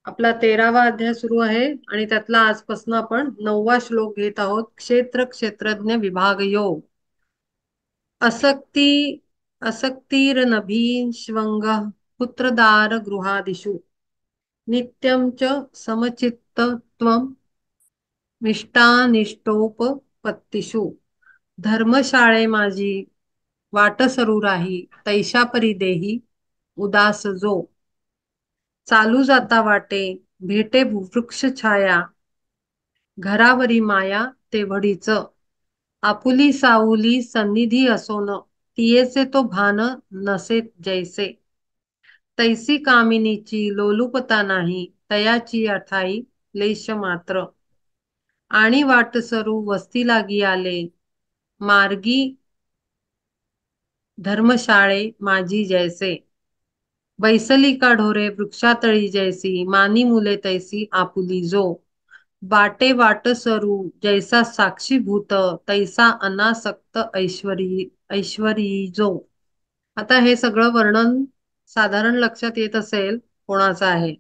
आपला 13वा अध्याय सुरू आहे आणि त्यातला आजपासून आपण 9वा श्लोक घेत आहोत. क्षेत्र क्षेत्रज्ञ विभाग योग. असक्ती असक्तिरनभीष्वंग पुत्रदार गृहादिषु नित्यं च समचित्तत्वं निष्ठानिष्ठोपपत्तिषु धर्मशाळे माझी वाट सरू राही तैशा परी देही उदास जो चालू जाता वाटे भेटे वृक्ष छाया घरावरी माया तेवढीच आपुली सावली सन्निधी असोन तियेचे तो भान नसे जैसे तैसी कामिनीची लोलुपता नाही तयाची अठाई लेश मात्र आणि वाटसरू वस्ती लागी आले मार्गी धर्मशाळे माझी जैसे बैसली का ढोरे वृक्षातळी जैसी मानी मुले तैसी आपुली जो बाटे वाट सरू जैसा साक्षीभूत तैसा अनासक्त ऐश्वरी जो. आता हे सगळं वर्णन साधारण लक्षात येत असेल कोणाचं आहे.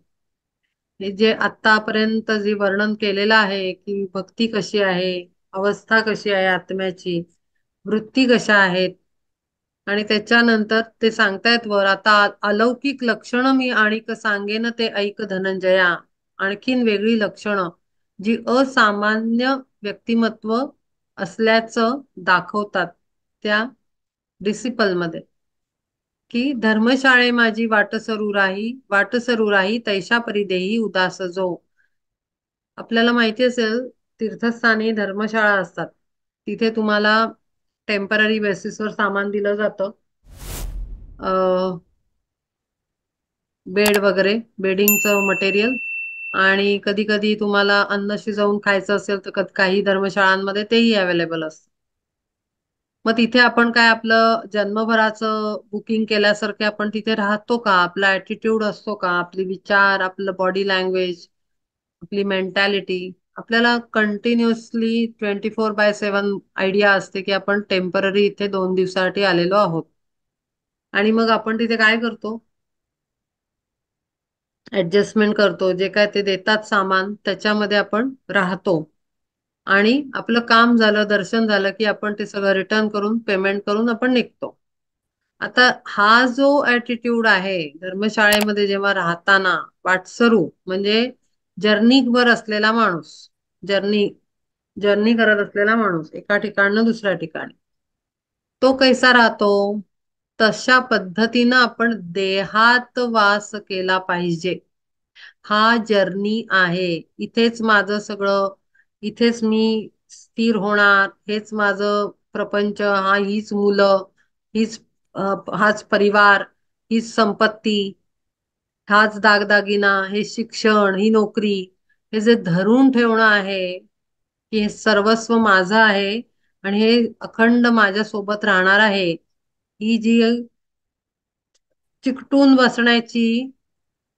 हे जे आतापर्यंत जे वर्णन केलेलं आहे की भक्ती कशी आहे, अवस्था कशी आहे, आत्म्याची वृत्ती कशा आहेत आणि त्याच्यानंतर ते सांगतायत वर आता अलौकिक लक्षणं मी आणिक सांगेन ते ऐक धनंजया. आणखीन वेगळी लक्षणं जी असामान्य व्यक्तिमत्व असल्याचं दाखवतात त्या डिसिपल मध्ये की धर्मशाळे माझी वाट सरू राही तैशा परी देही उदास जो. आपल्याला माहिती असेल तीर्थस्थानी धर्मशाळा असतात. तिथे तुम्हाला टेम्पररी बेसिसवर सामान दिलं जातं. बेड वगैरे बेडिंगचं मटेरियल आणि कधी कधी तुम्हाला अन्न शिजवून खायचं असेल तर काही धर्मशाळांमध्ये तेही अवेलेबल असतं. मग तिथे आपण काय आपलं जन्मभराचं बुकिंग केल्यासारखे आपण तिथे राहतो का, आपला ऍटिट्यूड असतो का, आपले विचार, आपलं बॉडी लँग्वेज, आपली मेंटॅलिटी, आपल्याला कंटिन्युअसली 24/7 आयडिया असते की आपण टेम्पररी इथे 2 दिवसासाठी आलेलो आहोत. आणि मग आपण तिथे काय करतो, ऍडजस्टमेंट करतो. जे काय ते देतात सामान त्याच्यामध्ये आपण राहतो आणि आपलं काम झालं, दर्शन झालं की आपण ते सगळं रिटर्न करून पेमेंट करून आपण निघतो. आता हा जो ऍटिट्यूड आहे धर्मशाळेमध्ये जेव्हा राहताना, वाटसरू म्हणजे जर्नीवर असलेला माणूस, जर्नी जर्नी करत असलेला माणूस एका ठिकाणं दुसऱ्या ठिकाणी, तो कैसा राहतो, तशा पद्धतीनं आपण देहात वास केला पाहिजे. हा जर्नी आहे, इथेच माझं सगळं, इथेच मी स्थिर होणार, हेच माझं प्रपंच, हीच मुलं, हीच हाच परिवार, हीच संपत्ती, हाच दागदागिना, हे शिक्षण, ही नोकरी, हे जे धरून ठेवणं आहे की हे सर्वस्व माझं आहे आणि हे अखंड माझ्या सोबत राहणार आहे, ही जी चिकटून बसण्याची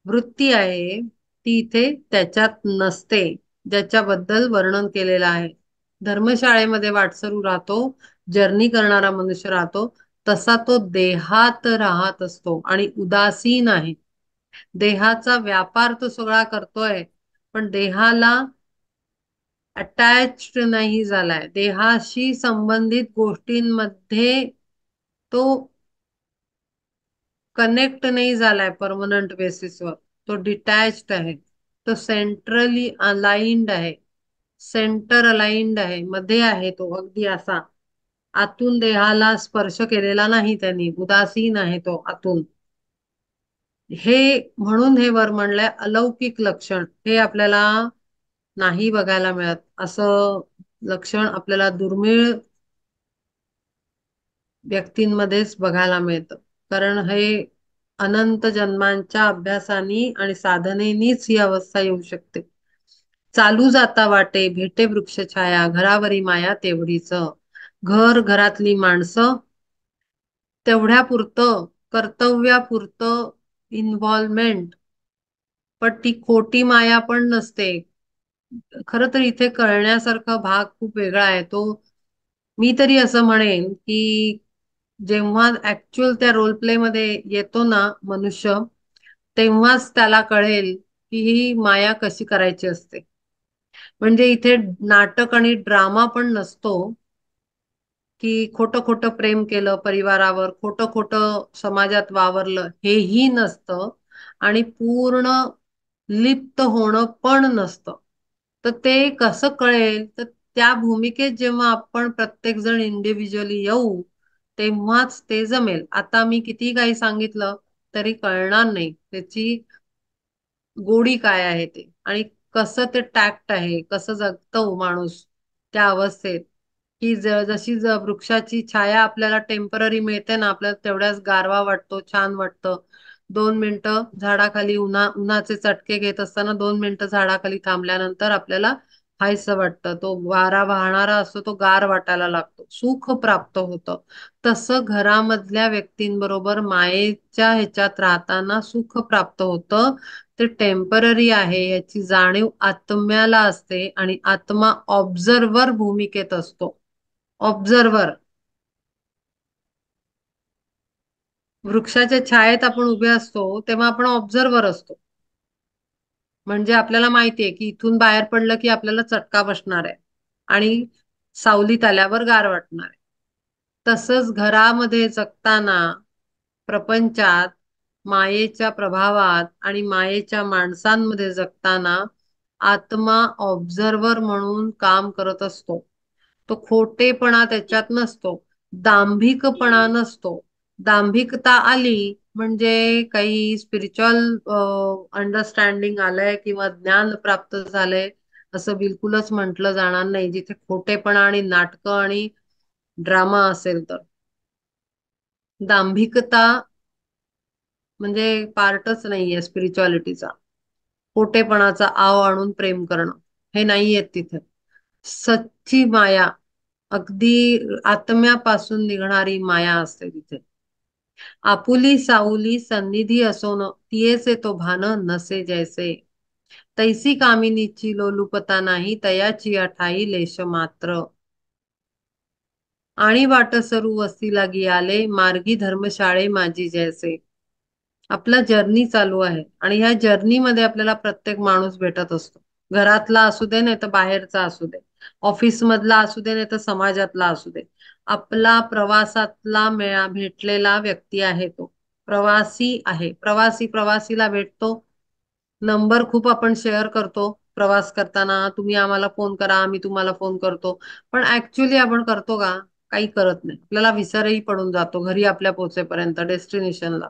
वृत्ती आहे ती इथे त्याच्यात नसते, ज्याच्याबद्दल वर्णन केलेलं आहे. धर्मशाळेमध्ये वाटसरू राहतो, जर्नी करणारा मनुष्य राहतो, तसा तो देहात राहत असतो आणि उदासीन आहे. देहाचा व्यापार तो सगळा करतोय पण देहाला अटॅच्ड नाही झालाय, देहाशी संबंधित गोष्टींमध्ये तो कनेक्ट नाही झालाय परमनंट बेसिसवर. तो डिटॅच्ड आहे, तो सेंट्रली अलाइंड आहे, सेंटर अलाइंड आहे, मध्ये आहे तो अगदी असा. आतून देहाला स्पर्श केलेला नाही त्यांनी, उदासीन आहे तो आतून. हे म्हणून हे वर म्हणलंय अलौकिक लक्षण. हे आपल्याला नाही बघायला मिळत, असं लक्षण आपल्याला दुर्मिळ व्यक्तींमध्येच बघायला मिळतं. कारण हे अनंत जन्मांच्या अभ्यासानी आणि साधनेनीच ही अवस्था येऊ शकते. चालू जाता वाटे भेटे वृक्ष छाया घरावरी माया तेवढीच. घर घरातली माणसं तेवढ्यापुरतं, कर्तव्यापुरतं इन्व्हॉल्वमेंट, पण ती खोटी माया पण नसते. खरं तर इथे कळण्यासारखा भाग खूप वेगळा आहे तो. मी तरी असं म्हणेन की जेव्हा ऍक्च्युअल त्या रोल प्ले मध्ये येतो ना मनुष्य, तेव्हाच त्याला कळेल की ही माया कशी करायची असते. म्हणजे इथे नाटक आणि ड्रामा पण नसतो, की खोटं खोटं प्रेम केलं परिवारावर, खोटं खोटं समाजात वावरलं, हेही नसतं. आणि पूर्ण लिप्त होणं पण नसतं. तर ते कसं कळेल, तर त्या भूमिकेत जेव्हा आपण प्रत्येक जण इंडिव्हिज्युअली येऊ, तेव्हाच ते जमेल. आता मी किती काही सांगितलं तरी कळणार नाही त्याची गोडी काय आहे ते, आणि कसं ते टॅक्ट आहे, कसं जगतो माणूस त्या अवस्थेत. की जशी वृक्षाची छाया आपल्याला टेम्पररी मिळते ना, आपल्याला तेवढ्याच गारवा वाटतो, छान वाटतं. 2 मिनिटं झाडाखाली उन्हाचे चटके घेत असताना 2 मिनिटं झाडाखाली थांबल्यानंतर आपल्याला हायसं वाटतं. तो वारा वाहणारा असतो, तो गार वाटायला लागतो, सुख प्राप्त होतं. तसं घरामधल्या व्यक्तींबरोबर मायेच्या ह्याच्यात राहताना सुख प्राप्त होतं. ते टेम्पररी आहे याची जाणीव आत्म्याला असते, आणि आत्मा ऑब्झर्वर भूमिकेत असतो. ऑब्झर्वर. वृक्षाच्या छायेत आपण उभे असतो तेव्हा आपण ऑब्झर्वर असतो. म्हणजे आपल्याला माहितीये की इथून बाहेर पडलं की आपल्याला चटका बसणार आहे, आणि सावलीत आल्यावर गार वाटणार आहे. तसंच घरामध्ये जगताना, प्रपंचात, मायेच्या प्रभावात आणि मायेच्या माणसांमध्ये जगताना आत्मा ऑब्झर्वर म्हणून काम करत असतो. तो खोटेपणा त्याच्यात नसतो, दांभिकपणा नसतो. दांभिकता आली म्हणजे काही स्पिरिच्युअल अंडरस्टँडिंग आलंय किंवा ज्ञान प्राप्त झालंय असं बिलकुलच म्हटलं जाणार नाही, जिथे खोटेपणा आणि नाटकं आणि ड्रामा असेल तर. दांभिकता म्हणजे पार्टच नाहीये स्पिरिच्युअलिटीचा. खोटेपणाचा आव आणून प्रेम करणं हे नाहीये तिथे. सच्ची माया, अगदी आत्म्यापासून निघणारी माया असते तिथे. आपुली सावली सन्निधी असोन, तियेचे तो भान नसे जैसे. तैसी कामिनीची लोलुपता नाही, तयाची अठाई लेश मात्र. आणि वाट सरू वस्ती लागी आले, मार्गी धर्मशाळे माझी जैसे. आपला जर्नी चालू आहे, आणि ह्या जर्नीमध्ये आपल्याला प्रत्येक माणूस भेटत असतो. घरातला असू दे नाही तर बाहेरचा असू दे, ऑफिस मधला असू दे नाही तर समाजातला असू दे. आपला प्रवासातला भेटलेला व्यक्ती आहे तो प्रवासी आहे. प्रवासी प्रवासीला भेटतो. नंबर खूप आपण शेअर करतो प्रवास करताना, तुम्ही आम्हाला फोन करा, आम्ही तुम्हाला फोन करतो. पण ऍक्च्युली आपण करतो का? काही करत नाही. आपल्याला विसरही पडून जातो घरी आपल्या पोहोचेपर्यंत, डेस्टिनेशनला.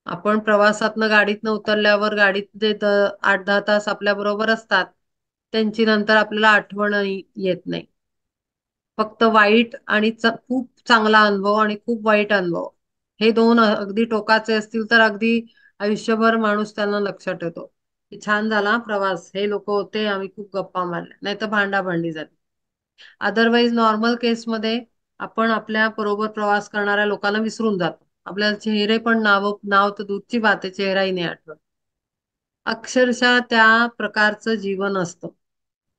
आपण प्रवासातनं गाडीतनं उतरल्यावर गाडीत जे 8-10 तास आपल्या बरोबर असतात, त्यांची नंतर आपल्याला आठवणही येत नाही. फक्त वाईट आणि खूप चांगला अनुभव आणि खूप वाईट अनुभव, हे दोन अगदी टोकाचे असतील तर अगदी आयुष्यभर माणूस त्यांना लक्षात ठेवतो की छान झाला प्रवास, हे लोक होते, आम्ही खूप गप्पा मारल्या, नाही तर भांडाभांडी झाली. अदरवाईज नॉर्मल केसमध्ये आपण आपल्या बरोबर प्रवास करणाऱ्या लोकांना विसरून जातो. आपल्याला चेहरे पण नाव तर दूरची बात आहे, चेहराही नाही आठवत. अक्षरशः त्या प्रकारचं जीवन असतं.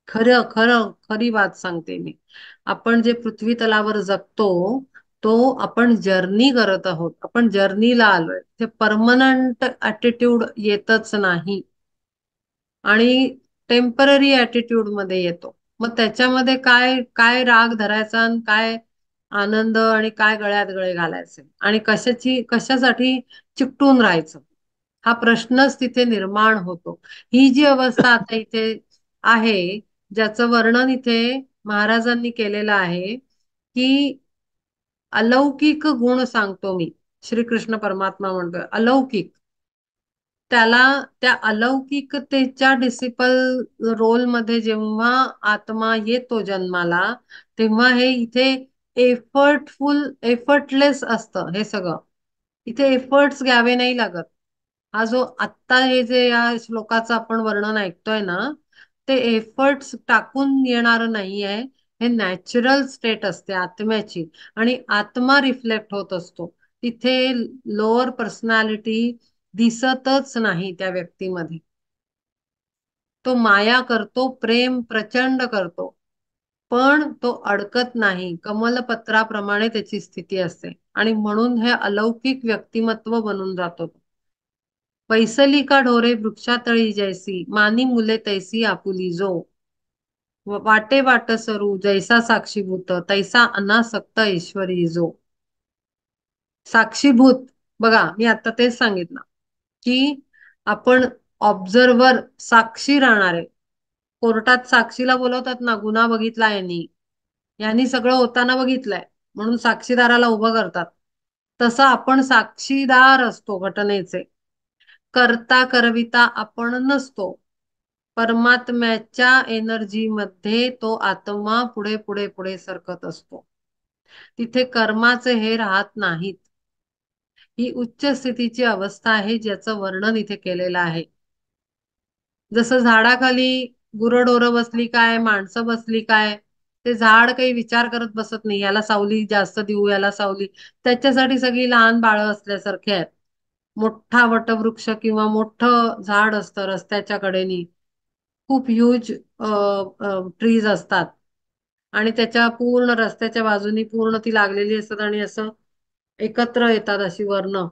खरं खरं खरी बात सांगते मी. आपण जे पृथ्वी तलावर जगतो, तो आपण जर्नी करत आहोत, आपण जर्नीला आलोय. ते परमनंट ऍटिट्यूड येतच नाही, आणि टेम्पररी ऍटिट्यूड मध्ये येतो. मग त्याच्यामध्ये काय काय राग धरायचा, आणि काय आनंद, आणि काय गळ्यात गळे घालायचे, आणि कशासाठी चिकटून राहायचं, हा प्रश्नच तिथे निर्माण होतो. ही जी अवस्था आता इथे आहे, ज्याचं वर्णन इथे महाराजांनी केलेलं आहे, की अलौकिक गुण सांगतो मी. श्रीकृष्ण परमात्मा म्हणतोय अलौकिक. त्याला त्या अलौकिकतेच्या डिसिपल रोल मध्ये जेव्हा आत्मा येतो जन्माला, तेव्हा हे इथे एफर्टलेस असतं हे सगळं. इथे एफर्ट्स घ्यावे नाही लागत. हा जो आत्ता हे जे या श्लोकाचं आपण वर्णन ऐकतोय ना, ते एफर्ट्स टाकून येणार नाहीये. हे नॅचरल स्टेट असते आत्म्याची, आणि आत्मा रिफ्लेक्ट होत असतो तिथे. लोअर पर्सनॅलिटी दिसतच नाही त्या व्यक्तीमध्ये. तो माया करतो, प्रेम प्रचंड करतो, पण तो अडकत नाही. कमलपत्राप्रमाणे त्याची स्थिती असते, आणि म्हणून हे अलौकिक व्यक्तिमत्व बनून जातो. पैसली का ढोरे वृक्षातळी जैसी मानी मुले तैसी आपुली जो वाटे वाट सरू जैसा साक्षीभूत तैसा अनासक्त ऐश्वरी जो साक्षीभूत बघा मी आता तेच सांगितलं की आपण ऑब्झर्वर साक्षी राहणार आहे. कोर्टात साक्षीला बोलवतात ना, गुन्हा बघितला यांनी सगळं होताना बघितलंय म्हणून साक्षीदाराला उभं करतात. तसं आपण साक्षीदार असतो घटनेचे. करता करविता आपण नसतो. परमात्म्याच्या एनर्जी मध्ये तो आत्मा पुढे पुढे पुढे सरकत असतो. तिथे कर्माचे हे राहत नाहीत. ही उच्च स्थितीची अवस्था आहे ज्याचं वर्णन इथे केलेलं आहे. जसं झाडाखाली गुरंढोरं बसली काय, माणसं बसली काय, ते झाड काही विचार करत बसत नाही याला सावली जास्त देऊ, याला सावली. त्याच्यासाठी सगळी लहान बाळं असल्यासारखे आहेत. मोठा वटवृक्ष किंवा मोठं झाड असतं रस्त्याच्या कडेनी, खूप ह्यूज ट्रीज असतात आणि त्याच्या पूर्ण रस्त्याच्या बाजूनी पूर्ण ती लागलेली असतात आणि असं एकत्र येतात अशी वर्ण,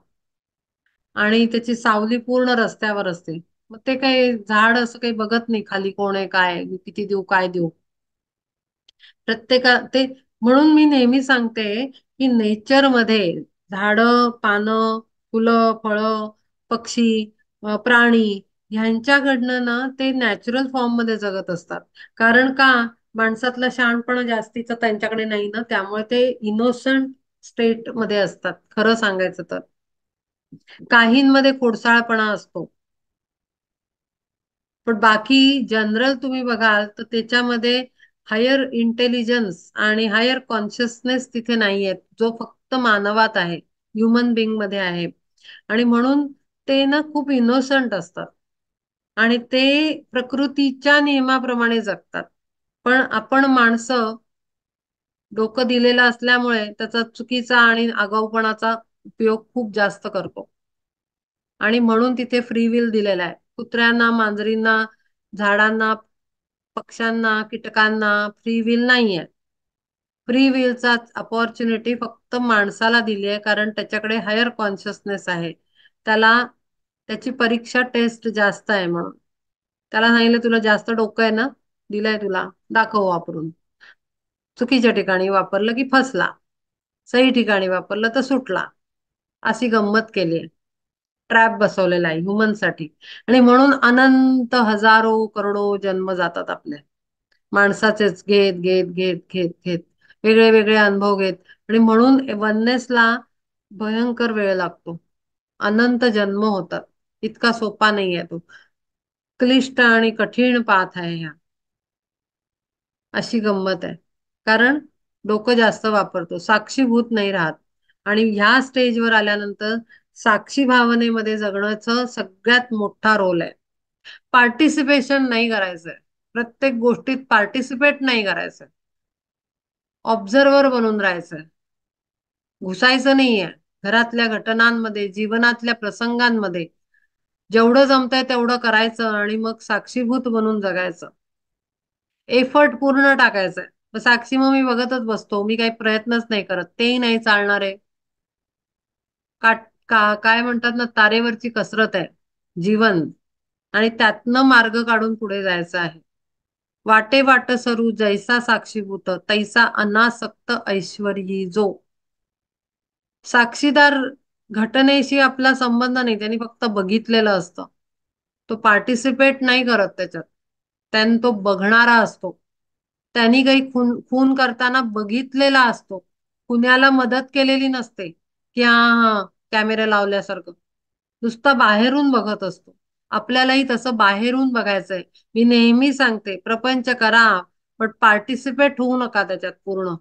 आणि त्याची सावली पूर्ण रस्त्यावर असते. मग ते काही झाड असं काही बघत नाही खाली कोण आहे, काय मी किती देऊ, काय देऊ. ते म्हणून मी नेहमी सांगते की नेचरमध्ये झाडं, पानं, फुलं, फळं, पक्षी, प्राणी ह्यांच्याकडनं ना ते नॅचरल फॉर्म मध्ये जगत असतात. कारण का, माणसातला शहाणपणा जास्तीचा त्यांच्याकडे नाही ना, त्यामुळे ते इनोसंट स्टेट मध्ये असतात खरं सांगायचं तर. काहींमध्ये खोडसाळपणा असतो, पण बाकी जनरल तुम्ही बघाल तर त्याच्यामध्ये हायर इंटेलिजन्स आणि हायर कॉन्शियसनेस तिथे नाहीये, जो फक्त मानवात आहे, ह्युमन बिंग मध्ये आहे. आणि म्हणून ते ना खूप इनोसंट असतात आणि ते प्रकृतीच्या नियमाप्रमाणे जगतात. पण आपण माणसं डोकं दिलेलं असल्यामुळे त्याचा चुकीचा आणि आगाऊपणाचा उपयोग खूप जास्त करतो. आणि म्हणून तिथे फ्री विल दिलेला आहे. कुत्र्यांना, मांजरींना, झाडांना, पक्ष्यांना, कीटकांना फ्री विल नाहीये. फ्री विलचा अपॉर्च्युनिटी फक्त माणसाला दिली आहे, कारण त्याच्याकडे हायर कॉन्शियसनेस आहे. त्याला त्याची परीक्षा टेस्ट जास्त आहे म्हणून त्याला सांगितलं तुला जास्त डोकं आहे ना, दिलंय तुला, दाखव वापरून. चुकीच्या ठिकाणी वापरलं की फसला, सही ठिकाणी वापरलं तर सुटला. अशी गंमत केली आहे, ट्रॅप बसवलेला आहे ह्युमन साठी. आणि म्हणून अनंत हजारो करोडो जन्म जातात आपले, माणसाचेच घेत घेत घेत घेत घेत, वेगळे वेगळे अनुभव घेत. आणि म्हणून वननेसला भयंकर वेळ लागतो, अनंत जन्म होतात. इतका सोपा नाही आहे तो, क्लिष्ट आणि कठीण पाथ आहे ह्या. अशी गंमत आहे, कारण डोकं जास्त वापरतो, साक्षीभूत नाही राहत. आणि ह्या स्टेजवर आल्यानंतर साक्षी भावनेमध्ये जगण्याचं सगळ्यात मोठा रोल आहे. पार्टिसिपेशन नाही करायचंय, प्रत्येक गोष्टीत पार्टिसिपेट नाही करायचंय, ऑब्झर्वर बनून राहायचंय. घुसायचं नाहीये घरातल्या घटनांमध्ये, जीवनातल्या प्रसंगांमध्ये. जेवढं जमतंय तेवढं करायचं आणि मग साक्षीभूत बनून जगायचं. एफर्ट पूर्ण टाकायचंय. मग साक्षी मग मी बघतच बसतो, मी काही प्रयत्नच नाही करत, तेही नाही चालणार आहे. काय म्हणतात ना, तारेवरची कसरत आहे जीवन, आणि त्यातनं मार्ग काढून पुढे जायचं आहे. वाटे वाट सरू जैसा साक्षीभूत तैसा अनासक्त ऐश्वरी जो. साक्षीदार घटनेशी आपला संबंध नाही, त्यांनी फक्त बघितलेलं असतं. तो पार्टिसिपेट नाही करत त्याच्यात, त्यानं तो बघणारा असतो. त्यांनी काही खून खून करताना बघितलेला असतो, कुण्याला मदत केलेली नसते की हा हा कॅमेरा लावल्यासारखं, नुसता बाहेरून बघत असतो. आपल्यालाही तसं बाहेरून बघायचंय. मी नेहमी सांगते प्रपंच करा, पण पार्टिसिपेट होऊ नका त्याच्यात पूर्ण.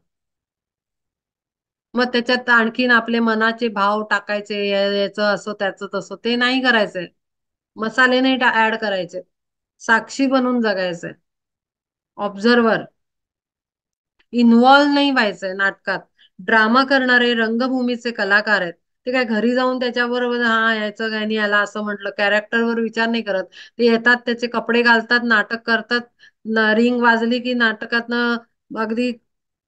मग त्याच्यात आणखीन आपले मनाचे भाव टाकायचे, याचं असं त्याचं तसं ते नाही करायचंय. मसाले नाही ऍड करायचे, साक्षी बनून जगायचंय, ऑब्झर्वर. इन्व्हॉल्व नाही व्हायचंय नाटकात. ड्रामा करणारे रंगभूमीचे कलाकार आहेत, ते काय घरी जाऊन त्याच्याबरोबर हा यायचं काय नाही, याला असं म्हटलं, कॅरेक्टरवर विचार नाही करत. ते येतात, त्याचे कपडे घालतात, नाटक करतात, रिंग वाजली की नाटकातनं अगदी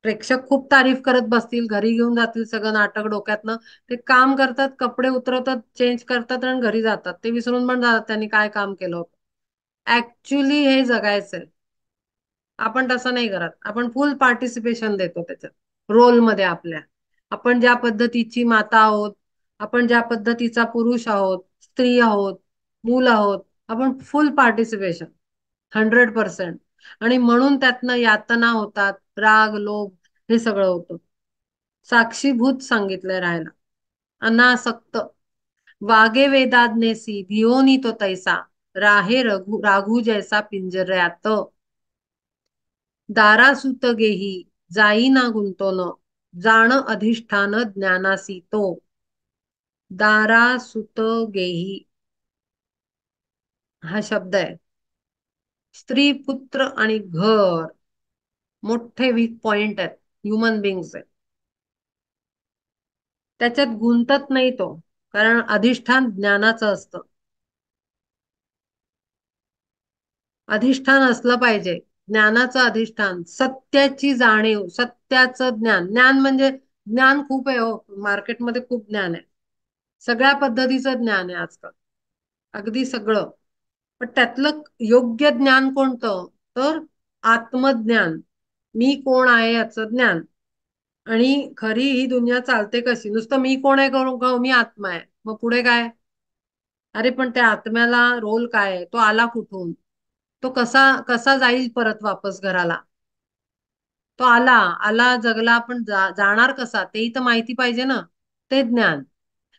प्रेक्षक खूप तारीफ करत बसतील, घरी घेऊन जातील सगळं नाटक डोक्यातनं. ते काम करतात, कपडे उतरवतात, चेंज करतात आणि घरी जातात. ते विसरून पण जातात त्यांनी काय काम केलं होतं. ऍक्च्युली हे जगायचंय. आपण तसं नाही करत. आपण फुल पार्टिसिपेशन देतो त्याच्यात, रोलमध्ये आपल्या. आपण ज्या पद्धतीची माता आहोत, आपण ज्या पद्धतीचा पुरुष आहोत, स्त्री आहोत, मूल आहोत, आपण फुल पार्टिसिपेशन, 100%. आणि म्हणून त्यातनं यातना होतात, राग, लोभ, हे सगळं होतं. साक्षीभूत सांगितलंय राहायला. अनासक्त वागे वेदाज्ञेसी भियोनी तो तैसा, राहे रघु राघू जैसा पिंजऱ्यात. दारासुत गेही जाईना गुंतोन, जाण अधिष्ठान ज्ञानासी तो. दारासुत गेही हा शब्द आहे. स्त्री, पुत्र आणि घर मोठे वीक पॉइंट आहेत ह्युमन बिंगचे. त्याच्यात गुंतत नाही तो, कारण अधिष्ठान ज्ञानाचं असतं. अधिष्ठान असलं पाहिजे, ज्ञानाचं अधिष्ठान, सत्याची जाणीव, सत्याचं ज्ञान. ज्ञान म्हणजे ज्ञान खूप आहे हो, मार्केटमध्ये खूप ज्ञान आहे. सगळ्या पद्धतीचं ज्ञान आहे आजकाल, अगदी सगळं. पण त्यातलं योग्य ज्ञान कोणतं? तर आत्मज्ञान. मी कोण आहे याचं ज्ञान. आणि खरी ही दुनिया चालते कशी? नुसतं मी कोण आहे करू का, मी आत्मा आहे, मग पुढे काय? अरे पण त्या आत्म्याला रोल काय आहे? तो आला कुठून? तो कसा कसा जाईल परत वापस घराला? तो आला, आला जगला, पण जाणार कसा तेही तर माहिती पाहिजे ना. ते ज्ञान.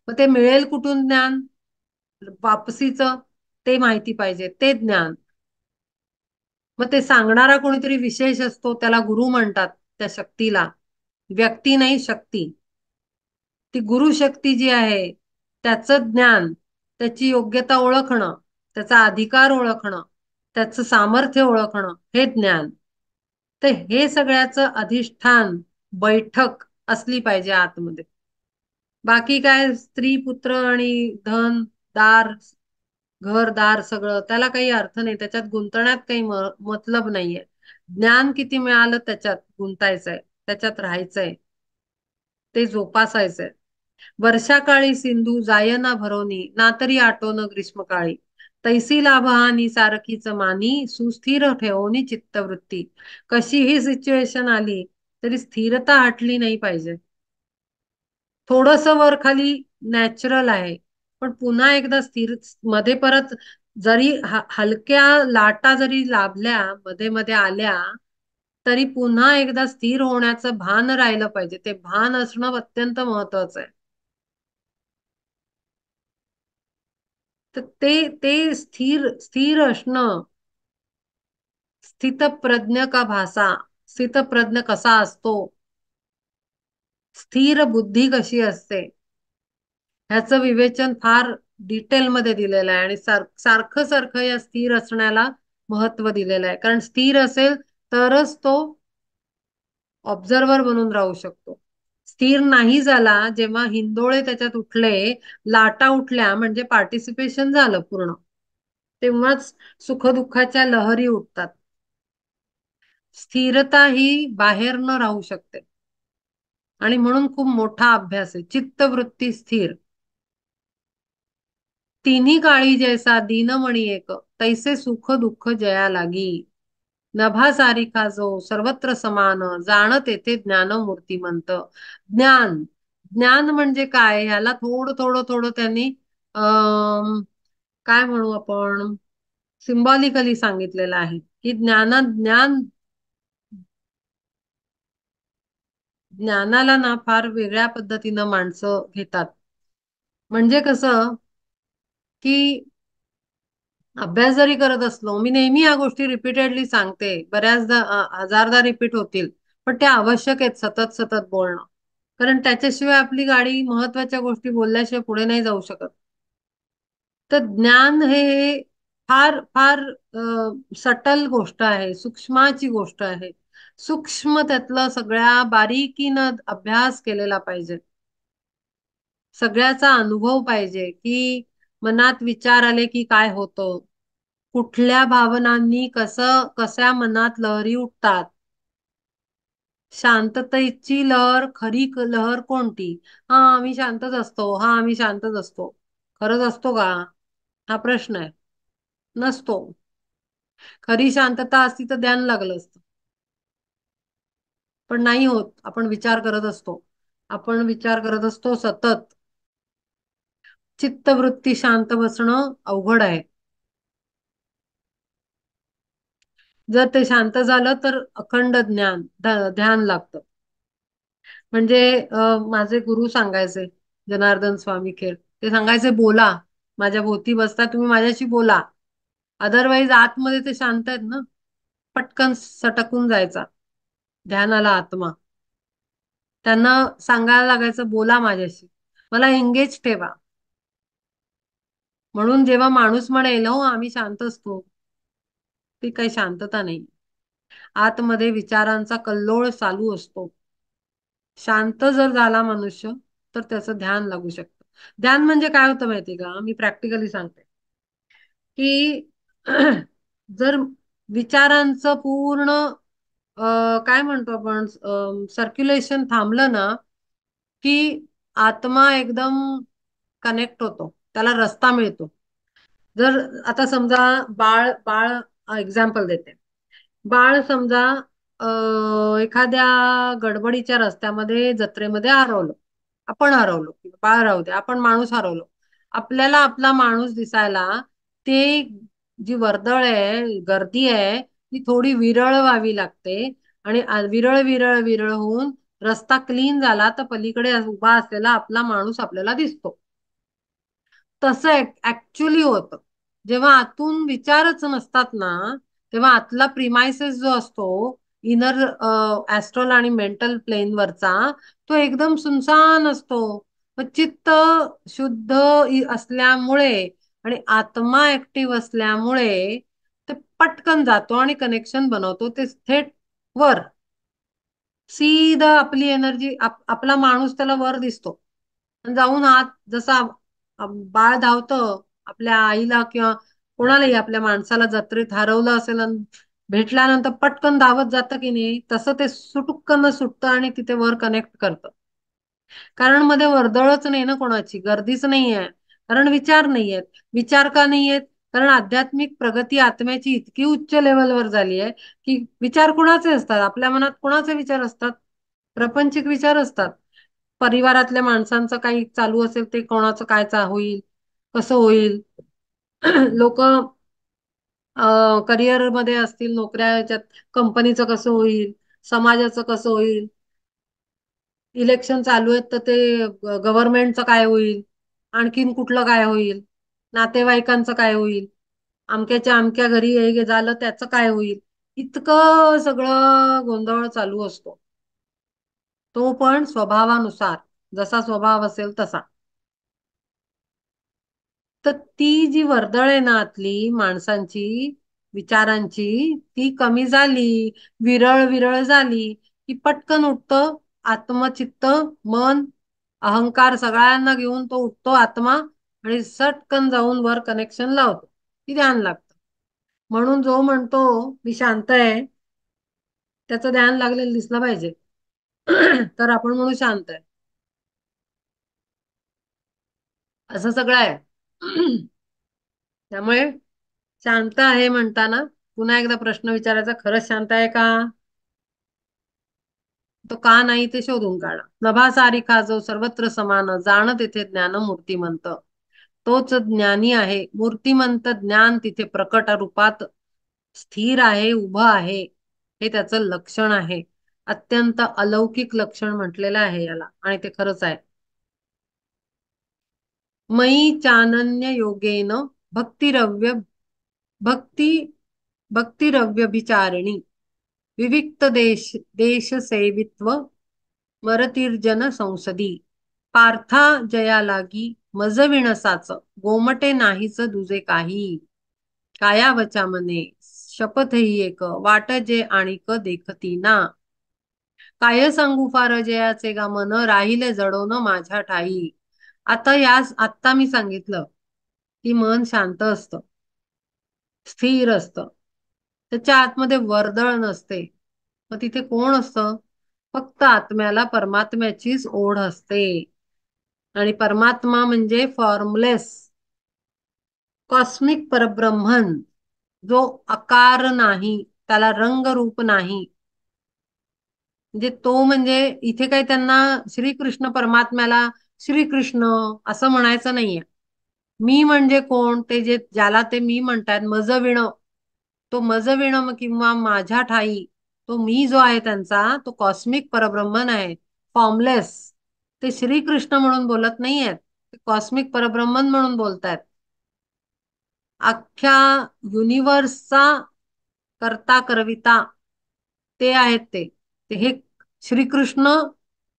मग ते मिळेल कुठून ज्ञान वापसीचं? ते माहिती पाहिजे, ते ज्ञान. मग ते सांगणारा कोणीतरी विशेष असतो, त्याला गुरु म्हणतात. त्या शक्तीला, व्यक्ती नाही शक्ती. ती गुरु शक्ती जी आहे, त्याचं ज्ञान, त्याची योग्यता ओळखणं, त्याचा अधिकार ओळखणं, त्याचं सामर्थ्य ओळखणं, हे ज्ञान. तर हे सगळ्याचं अधिष्ठान, बैठक असली पाहिजे आतमध्ये. बाकी काय स्त्री, पुत्र आणि धन, दार, घरदार, सगळं त्याला काही अर्थ नाही. त्याच्यात गुंतण्यात काही मतलब नाहीये. ज्ञान किती मिळालं त्याच्यात गुंतायचंय, त्याच्यात राहायचंय, ते जोपासायचंय. वर्षाकाळी सिंधू जायना भरोनी, ना तरी आटोन ग्रीष्मकाळी. तैसी लाभहानी सारखीच मानी, सुस्थिर ठेवोनी चित्तवृत्ती. कशीही सिच्युएशन आली तरी स्थिरता हटली नाही पाहिजे. थोडस वर खाली नॅचरल आहे, पण पुन्हा एकदा स्थिर मध्ये परत. जरी हलक्या लाटा जरी लाभल्या, मध्ये मध्ये आल्या, तरी पुन्हा एकदा स्थिर होण्याचं भान राहिलं पाहिजे. ते भान असणं अत्यंत महत्वाचं आहे. तर ते ते स्थिर स्थिर असणं. स्थितप्रज्ञ का भासा, स्थितप्रज्ञ कसा असतो, स्थिर बुद्धी कशी असते, ह्याचं विवेचन फार डिटेलमध्ये दिलेलं आहे. आणि सारखं सारखं या स्थिर असण्याला महत्व दिलेलं आहे. कारण स्थिर असेल तरच तो ऑब्झर्वर बनून राहू शकतो. स्थिर नाही झाला, जेव्हा हिंदोळे त्याच्यात उठले, लाटा उठल्या, म्हणजे पार्टिसिपेशन झालं पूर्ण. तेव्हाच सुखदुःखाच्या लहरी उठतात. स्थिरता ही बाहेर न राहू शकते. आणि म्हणून खूप मोठा अभ्यास आहे चित्तवृत्ती स्थिर. तिन्ही काळी जैसा दीनमणी एक, तैसे सुख दुःख जया लागी. नभा सारिखा जो सर्वत्र समान, जाण तेथे ज्ञान मूर्तिमंत. ज्ञान, ज्ञान म्हणजे काय, ह्याला थोडं थोडं थोडं त्यांनी काय म्हणू आपण, सिम्बॉलिकली सांगितलेलं आहे की ज्ञान. ज्ञानाला ना फार वेगळ्या पद्धतीनं माणसं घेतात. म्हणजे कसं, की अभ्यास जरी करत असलो, मी नेहमी या गोष्टी रिपीटेडली सांगते, बऱ्याचदा हजारदा रिपीट होतील, पण ते आवश्यक आहेत सतत सतत बोलणं. कारण त्याच्याशिवाय आपली गाडी महत्वाच्या गोष्टी बोलल्याशिवाय पुढे नाही जाऊ शकत. तर ज्ञान हे फार फार सटल गोष्ट आहे, सूक्ष्माची गोष्ट आहे. सूक्ष्म त्यातलं सगळ्या बारीकीनं अभ्यास केलेला पाहिजे. सगळ्याचा अनुभव पाहिजे, की मनात विचार आले की काय होतं, कुठल्या भावनांनी कशा मनात लहरी उठतात, शांततेची लहर, खरी लहर कोणती? हा, आम्ही शांतच असतो, हा आम्ही शांतच असतो. खरंच असतो का? हा प्रश्न आहे. नसतो. खरी शांतता असती तर ध्यान लागलं असतं. पण नाही होत, आपण विचार करत असतो. आपण विचार करत असतो सतत. चित्तवृत्ती शांत बसणं अवघड आहे. जर ते शांत झालं तर अखंड ज्ञान ध्यान लागतं. म्हणजे माझे गुरु सांगायचे, जनार्दन स्वामी खेर, ते सांगायचे बोला, माझ्या भोवती बसता तुम्ही माझ्याशी बोला. अदरवाईज आतमध्ये ते शांत आहेत ना, पटकन सटकून जायचा ध्यानाला आत्मा. त्यांना सांगायला लागायचं बोला माझ्याशी, मला एंगेज ठेवा. म्हणून जेव्हा माणूस म्हणेल हो आम्ही शांत असतो, ती काही शांतता नाही. आतमध्ये विचारांचा कल्लोळ चालू असतो. शांत जर झाला मनुष्य तर त्याचं ध्यान लागू शकतं. ध्यान म्हणजे काय होतं माहितीये का? मी प्रॅक्टिकली सांगते की जर विचारांचं पूर्ण काय म्हणतो आपण सर्क्युलेशन थांबलं ना, की आत्मा एकदम कनेक्ट होतो, त्याला रस्ता मिळतो. जर आता समजा बाळ बाळ एक्झाम्पल देते. बाळ समजा एखाद्या गडबडीच्या रस्त्यामध्ये जत्रेमध्ये हरवलं. आपण हरवलो, बाळ राहू दे, आपण माणूस हरवलो. आपल्याला आपला माणूस दिसायला ते जी वर्दळ आहे, गर्दी आहे, ती थोडी विरळ व्हावी लागते. आणि विरळ विरळ विरळ होऊन रस्ता क्लीन झाला तर पलीकडे उभा असलेला आपला माणूस आपल्याला दिसतो. तसं ऍक्च्युली होतं. जेव्हा आतून विचारच नसतात ना, तेव्हा आतला प्रिमायसेस जो असतो, इनर ऍस्ट्रल आणि मेंटल प्लेनवरचा, तो एकदम सुनसान असतो. मग चित्त शुद्ध असल्यामुळे आणि आत्मा ऍक्टिव्ह असल्यामुळे ते पटकन जातो आणि कनेक्शन बनवतो ते थेट वर. सीधा आपली एनर्जी, आपला माणूस त्याला वर दिसतो. आणि जाऊन आत जसा बाळ धावतं आपल्या आईला किंवा कोणालाही, आपल्या माणसाला जत्रेत हरवलं असेल आणि भेटल्यानंतर पटकन धावत जातं की नाही, तसं ते सुटुक्कन सुटतं आणि तिथे वर कनेक्ट करतं. कारण मध्ये वर्दळच नाही ना, कोणाची गर्दीच नाही आहे. कारण विचार नाही आहेत. विचार का नाही आहेत? कारण आध्यात्मिक प्रगती आत्म्याची इतकी उच्च लेवलवर झाली आहे की विचार कुणाचे असतात? आपल्या मनात कुणाचे विचार असतात? प्रपंचिक विचार असतात. परिवारातल्या माणसांचं काही चालू असेल ते कोणाचं काय होईल, कसं होईल. लोक करिअर मध्ये असतील, नोकऱ्या याच्यात, कंपनीचं कसं होईल, समाजाचं कसं होईल, इलेक्शन चालू आहेत तर ते गव्हर्नमेंटचं काय होईल, आणखीन कुठलं काय होईल, नातेवाईकांचं काय होईल, अमक्याच्या अमक्या घरी हे झालं त्याचं काय होईल. इतकं सगळं गोंधळ चालू असतो. तो पण स्वभावानुसार, जसा स्वभाव असेल तसा. तर ती जी वर्दळ आहे ना आतली माणसांची, विचारांची, ती कमी झाली, विरळ विरळ झाली की पटकन उठतं आत्मचित्त, मन, अहंकार सगळ्यांना घेऊन तो उठतो आत्मा आणि सटकन जाऊन वर कनेक्शन लावतो की ध्यान लागतं. म्हणून जो म्हणतो मी शांत आहे, त्याचं ध्यान लागलेलं दिसलं पाहिजे. तर आपण म्हणू शांत आहे. असं सगळं आहे. त्यामुळे शांत आहे म्हणताना पुन्हा एकदा प्रश्न विचारायचा, खरंच शांत आहे का? तो का नाही ते शोधून काढा. नभासारिखा जो सर्वत्र समान, जाण तेथे ज्ञान मूर्तिमंत. तोच ज्ञानी आहे, मूर्तिमंत ज्ञान तिथे प्रकट रूपात स्थिर आहे, उभं आहे. हे त्याचं लक्षण आहे. अत्यंत अलौकिक लक्षण म्हटलेलं आहे याला, आणि ते खरंच आहे. मयी चानन्य योगेन भक्तिरव्य भक्ती भक्तिरव्यभिचारिणी विविक्त देश सेवित्व मरतीर्जन संसदी. पार्था जया लागी मज विणसाच, गोमटे नाहीच दुजे काही. काया वचा मने शपथ ही एक, वाट जे आणिक देखती ना. काय सांगू फार जयाचे गा मन, राहिले जडवून माझ्या ठाई. आत्ता मी सांगितलं की मन शांत असतं, स्थिर असतं, त्याच्या आतमध्ये वर्दळ नसते. मग तिथे कोण असतं? फक्त आत्म्याला परमात्म्याचीच ओढ असते. आणि परमात्मा म्हणजे फॉर्मलेस कॉस्मिक परब्रह्मन, जो आकार नाही, त्याला रंग रूप नाही. म्हणजे तो म्हणजे इथे काही त्यांना श्रीकृष्ण परमात्म्याला श्रीकृष्ण असं म्हणायचं नाहीये. मी म्हणजे कोण, ते जे ज्याला ते मी म्हणतात मज विण, तो मज विण किंवा माझ्या ठाई, तो मी जो आहे त्यांचा तो कॉस्मिक परब्रह्मन आहे, फॉर्मलेस. ते श्रीकृष्ण म्हणून बोलत नाहीयेत, ते कॉस्मिक परब्रह्मन म्हणून बोलतायत. अख्ख्या युनिवर्सचा करता करविता ते आहेत. ते हे श्रीकृष्ण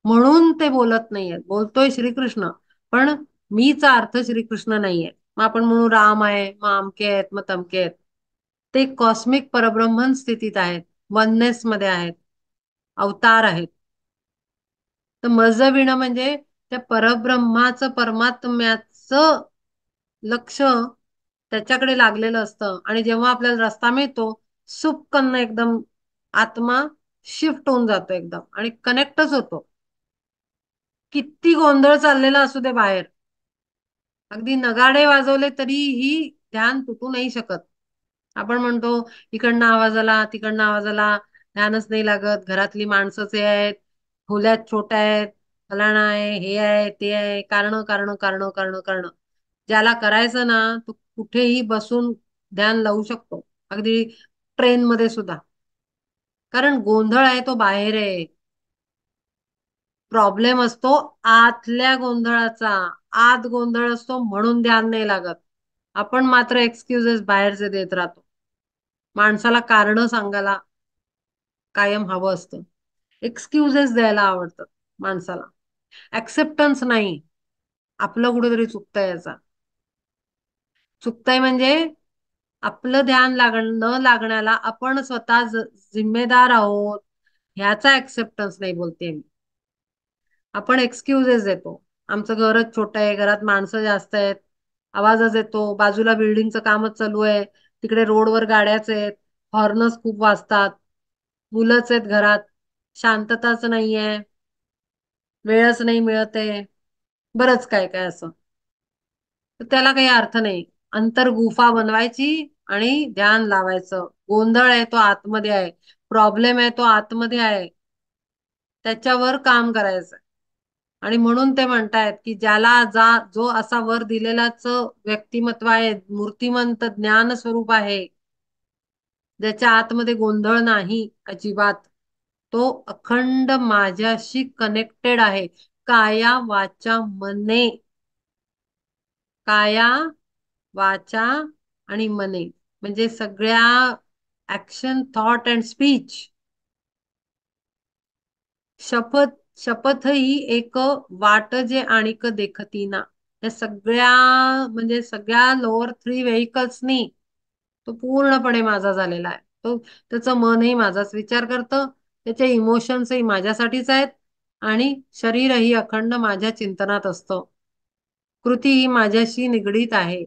म्हणून ते बोलत नाहीयेत. बोलतोय श्रीकृष्ण, पण मीचा अर्थ श्रीकृष्ण नाहीये. मग आपण म्हणू राम आहे, मग अमके आहेत, मग तमके आहेत. ते कॉस्मिक परब्रह्मन स्थितीत आहेत, वननेस मध्ये आहेत, अवतार आहेत. तर मज विणं म्हणजे त्या परब्रह्माचं परमात्म्याचं लक्ष त्याच्याकडे लागलेलं असतं. आणि जेव्हा आपल्याला रस्ता मिळतो, सुपकन एकदम आत्मा शिफ्ट होऊन जातो एकदम आणि कनेक्टच होतो. किती गोंधळ चाललेला असू दे बाहेर, अगदी नगाडे वाजवले तरीही ध्यान तुटू नाही शकत. आपण म्हणतो इकडनं आवाज आला, तिकडनं आवाज आला, ध्यानच नाही लागत, घरातली माणसंच हे आहेत, खोल्यात छोट्या आहेत, फलाणा आहे, हे आहे, ते आहे, कारण कारण कारण कारण कारण. ज्याला करायचं ना तो कुठेही बसून ध्यान लावू शकतो, अगदी ट्रेन मध्ये सुद्धा. कारण गोंधळ आहे तो बाहेर आहे. प्रॉब्लेम असतो आतल्या गोंधळाचा. आत गोंधळ असतो म्हणून ध्यान नाही लागत. आपण मात्र एक्सक्युजेस बाहेरचे देत राहतो. माणसाला कारण सांगायला कायम हवं असतं, एक्सक्युजेस द्यायला आवडतं माणसाला. ऍक्सेप्टन्स नाही. आपलं कुठेतरी चुकतंय, याचा चुकतंय म्हणजे आपलं ध्यान न लागण्याला आपण स्वतः जिम्मेदार आहोत, ह्याचा ऍक्सेप्टन्स नाही बोलते मी. आपण एक्सक्युजेस देतो. आमचं घरच छोटं आहे, घरात माणसं जास्त आहेत, आवाजच येतो, बाजूला बिल्डिंगचं कामच चालू आहे, तिकडे रोडवर गाड्याच आहेत, हॉर्नच खूप वाजतात, मुलंच आहेत घरात, शांतताच नाहीये, वेळच नाही मिळत आहे, बरंच काय काय असं. तर त्याला काही अर्थ नाही. अंतर्गुफा बनवायची आणि ध्यान लावायचं. गोंधळ आहे तो आतमध्ये आहे, प्रॉब्लेम आहे तो आतमध्ये आहे, त्याच्यावर काम करायचं. आणि म्हणून ते म्हणतायत की ज्याला जो असा वर दिलेलाच व्यक्तिमत्व आहे, मूर्तिमंत ज्ञान स्वरूप आहे, ज्याच्या आतमध्ये गोंधळ नाही अजिबात, तो अखंड माझ्याशी कनेक्टेड आहे, काया वाचा मने. काया वाचा आणि मने म्हणजे सगळ्या ऍक्शन, थॉट अँड स्पीच. शपथ, शपथ ही एक वाट जे आणिक देखती ना. या सगळ्या म्हणजे सगळ्या लोअर थ्री व्हेकल्सनी तो पूर्णपणे माझा झालेला आहे. तो त्याचं मनही माझाच विचार करतं, त्याचे इमोशन्सही माझ्यासाठीच आहेत, आणि शरीरही अखंड माझ्या चिंतनात असतं. कृती ही माझ्याशी निगडीत आहे.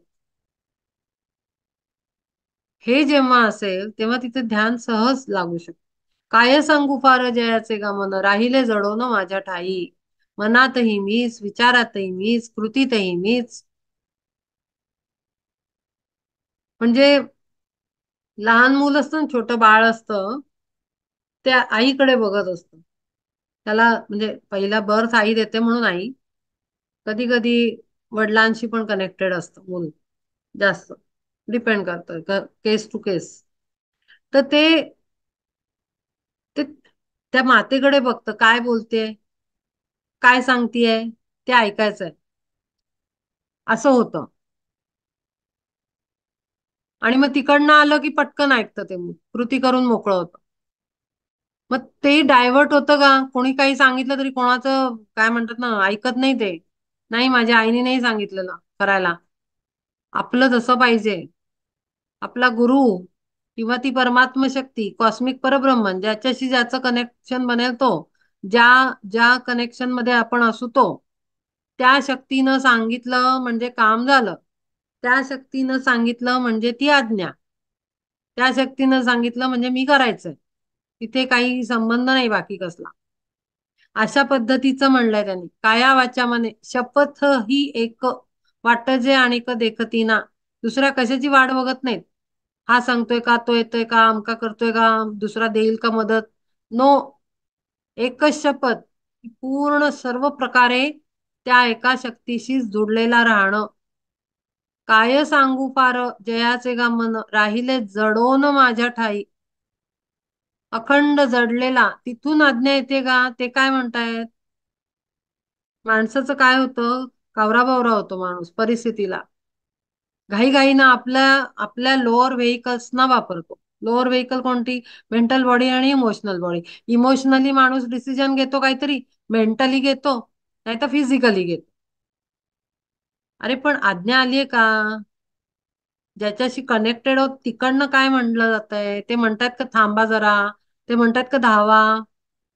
हे जेव्हा असेल तेव्हा तिथे ध्यान सहज लागू शकतं. काय सांगू फार जयाचे गमन, राहिले जडोन माझ्या ठाई. मनातही मीच, विचारातही मीच, कृतीतही मीच. म्हणजे लहान मूल असतं ना, छोटं बाळ असतं, त्या आईकडे बघत असतं. त्याला म्हणजे पहिला बर्थ आई देते म्हणून आई, कधी कधी वडिलांशी पण कनेक्टेड असतं मूल, जास्त डिपेंड करतं केस टू केस. तर ते त्या मातेकडे बघतं, काय बोलते, काय सांगतेय, ते ऐकायचंय, असं होतं. आणि मग तिकडनं आलं की पटकन ऐकतं ते मूल, कृती करून मोकळं होतं. मग ते डायव्हर्ट होतं का, कोणी काही सांगितलं तरी कोणाचं काय म्हणतात ना, ऐकत नाही ते. नाही, माझ्या आईने नाही सांगितलेलं करायला, आपलं जसं पाहिजे. आपला गुरु किंवा ती परमात्म शक्ती, कॉस्मिक परब्रह्मन, ज्याच्याशी ज्याचं कनेक्शन बनेल तो, ज्या ज्या कनेक्शन मध्ये आपण असू तो, त्या शक्तीनं सांगितलं म्हणजे काम झालं. त्या शक्तीनं सांगितलं म्हणजे ती आज्ञा. त्या शक्तीनं सांगितलं म्हणजे मी करायचंय. तिथे काही संबंध नाही बाकी कसला. अशा पद्धतीचं म्हणलंय त्यांनी. काया वाचा मने शपथ ही एक वाट जे आणिक देखती ना. दुसऱ्या कशाची वाट बघत नाहीत. हा सांगतोय का, तो येतोय का, आमका करतोय का, दुसरा देईल का मदत. नो, एकच शपथ की पूर्ण सर्व प्रकारे त्या एका शक्तीशी जुडलेला राहणं. काय सांगू पार जयाचे गमन राहिले जडोन माझ्या ठाई. अखंड जडलेला तिथून आज्ञा येते का, ते काय म्हणतायत. माणसाचं काय होतं, कावराबावरा होतो माणूस परिस्थितीला. घाईघाईनं आपल्या आपल्या लोअर व्हेकल्सना वापरतो. लोअर व्हेकल कोणती, मेंटल बॉडी आणि इमोशनल बॉडी. इमोशनली माणूस डिसिजन घेतो काहीतरी, मेंटली घेतो, नाही तर फिजिकली घेतो. अरे पण आज्ञा आलीये का, ज्याच्याशी कनेक्टेड आहोत तिकडनं काय म्हणलं जातंय. ते म्हणतात का थांबा जरा, ते म्हणतात का धावा,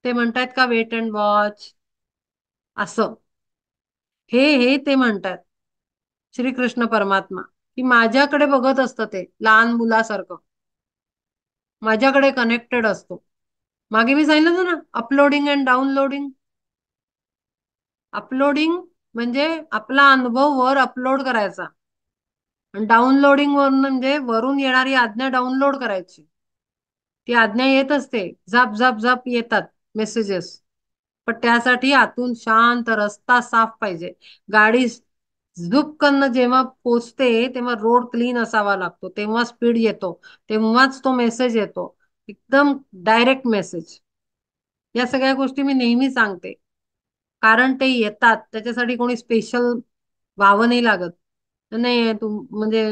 ते म्हणतात का वेट अँड वॉच. असं हे ते म्हणतात श्रीकृष्ण परमात्मा, की माझ्याकडे बघत असतं ते लहान मुलासारखं, माझ्याकडे कनेक्टेड असतो. मागे मी सांगितलं होतं ना, अपलोडिंग अँड डाउनलोडिंग. अपलोडिंग म्हणजे आपला अनुभव वर अपलोड करायचा, आणि डाउनलोडिंग वरून म्हणजे वरून येणारी आज्ञा डाउनलोड करायची. ती आज्ञा येत असते, झप झप झप येतात मेसेजेस. पण त्यासाठी आतून शांत, रस्ता साफ पाहिजे. गाडी झुपकन जेव्हा पोचते तेव्हा रोड क्लीन असावा लागतो, तेव्हा स्पीड येतो, तेव्हाच तो मेसेज येतो. एकदम डायरेक्ट मेसेज. या सगळ्या गोष्टी मी नेहमी सांगते, कारण ते येतात त्याच्यासाठी कोणी स्पेशल व्हावं नाही लागत. नाही तू म्हणजे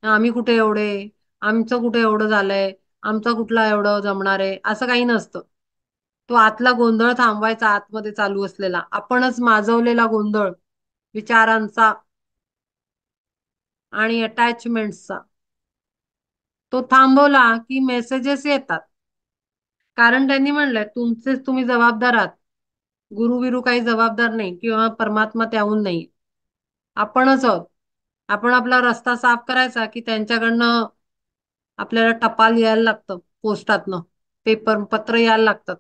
आम्ही कुठे एवढे, आमचं कुठे एवढं झालंय, आमचं कुठला एवढं जमणार आहे, असं काही नसतं. तो आतला गोंधळ थांबवायचा, आतमध्ये चालू असलेला आपणच माजवलेला गोंधळ विचारांचा आणि अटॅचमेंटचा, तो थांबवला की मेसेजेस येतात. कारण त्यांनी म्हणलंय तुमचेच तुम्ही जबाबदार आहात. गुरु विरू काही जबाबदार नाही, किंवा परमात्मा त्याहून नाही, आपणच आहोत. आपण आपला रस्ता साफ करायचा की त्यांच्याकडनं आपल्याला टपाल यायला लागतं, पोस्टातनं पेपर पत्र यायला लागतात.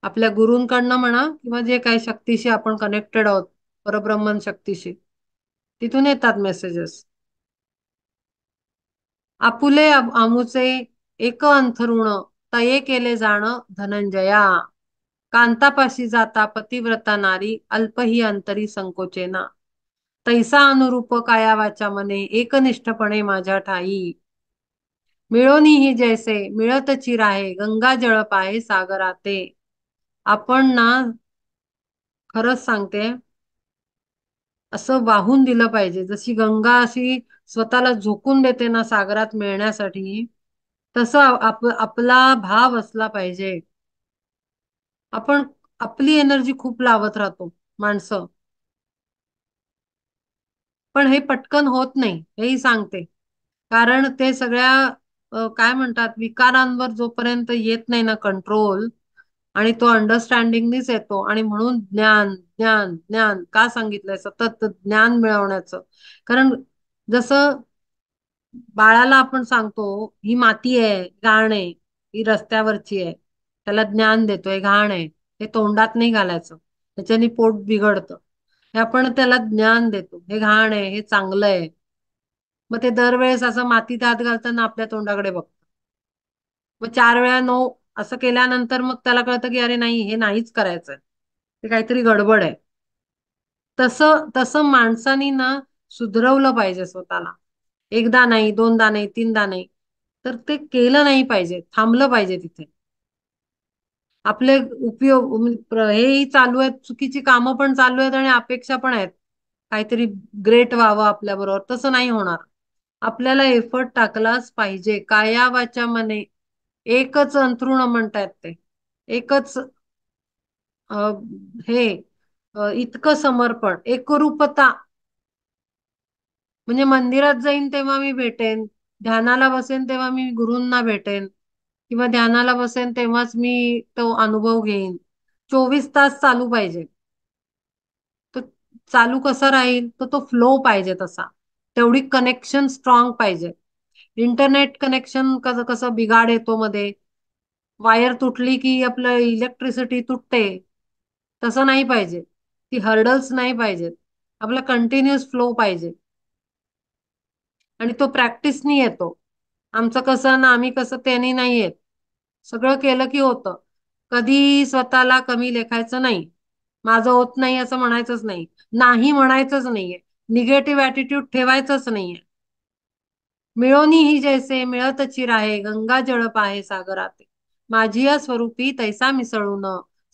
आपल्या गुरूंकडनं म्हणा, किंवा जे काही शक्तीशी आपण कनेक्टेड आहोत, परब्रह्मन शक्तीशी, तिथून येतात मेसेजेस. आपुले आमुचे एक अंथरुण तये केले जाण धनंजया. कांतापाशी जाता पतिव्रता नारी अल्पही अंतरी संकोचेना. तैसा अनुरूप काया वाचा मने एकनिष्ठपणे माझ्या ठाई. मिळोनी ही जैसे मिळतची राहे गंगा जळ पाहे सागराते. आपण ना, खरंच सांगते, असं वाहून दिलं पाहिजे. जशी गंगा अशी स्वतःला झोकून देते ना सागरात मिळण्यासाठी, तसं आपला भाव असला पाहिजे. आपण आपली एनर्जी खूप लावत राहतो माणसं, पण हे पटकन होत नाही, हेही सांगते. कारण ते सगळ्या काय म्हणतात विकारांवर जोपर्यंत येत नाही ना कंट्रोल, आणि तो अंडरस्टँडिंगनीच येतो. आणि म्हणून ज्ञान ज्ञान ज्ञान का सांगितलंय, सतत ज्ञान मिळवण्याचं. कारण जसं बाळाला आपण सांगतो ही माती आहे, घाण आहे, ही रस्त्यावरची आहे, त्याला ज्ञान देतोय घाण आहे, हे तोंडात नाही घालायचं, त्याच्याने पोट बिघडतं. हे आपण त्याला ज्ञान देतो, हे घाण आहे, हे चांगलं आहे. मग ते दरवेळेस असं मातीत हात घालताना आपल्या तोंडाकडे बघतो. मग 4 वेळा नो असं केल्यानंतर मग त्याला कळतं की अरे नाही, हे नाहीच करायचंय, ते काहीतरी गडबड आहे. तसं तसं माणसानी ना सुधरवलं पाहिजे स्वतःला. एकदा नाही, दोनदा नाही, तीनदा नाही, तर ते केलं नाही पाहिजे, थांबलं पाहिजे तिथे. आपले उपयोग हेही चालू आहेत, चुकीची कामं पण चालू आहेत, आणि अपेक्षा पण आहेत काहीतरी ग्रेट व्हावं आपल्या बरोबर. तसं नाही होणार. आपल्याला एफर्ट टाकलाच पाहिजे. काया वाचा मने एकच अंथरुण म्हणतायत ते, एकच हे इतकं समर्पण, एकरूपता. म्हणजे मंदिरात जाईन तेव्हा मी भेटेन, ध्यानाला बसेन तेव्हा मी गुरूंना भेटेन, किंवा ध्यानाला बसेन तेव्हाच मी तो अनुभव घेईन. 24 तास चालू पाहिजे. तो चालू कसा राहील, तर तो फ्लो पाहिजे तसा, तेवढी कनेक्शन स्ट्रॉंग पाहिजे. इंटरनेट कनेक्शन कसं कसं बिघाड येतो मध्ये, वायर तुटली की आपलं इलेक्ट्रिसिटी तुटते, तसं नाही पाहिजे. ती हर्डल्स नाही पाहिजेत. आपला कंटिन्युअस फ्लो पाहिजे. आणि तो प्रॅक्टिसनी येतो. आमचं कसं ना आम्ही कसं त्यांनी नाही येत. सगळं केलं की होतं. कधी स्वतःला कमी लेखायचं नाही. माझं होत नाही असं म्हणायचंच नाही. नाही म्हणायचंच नाहीये. निगेटिव्ह ऍटिट्यूड ठेवायचंच नाहीये. मिळोनी ही जैसे मिळतची राहे गंगा जळ पाहे सागराते. माझी या स्वरूपी तैसा मिसळून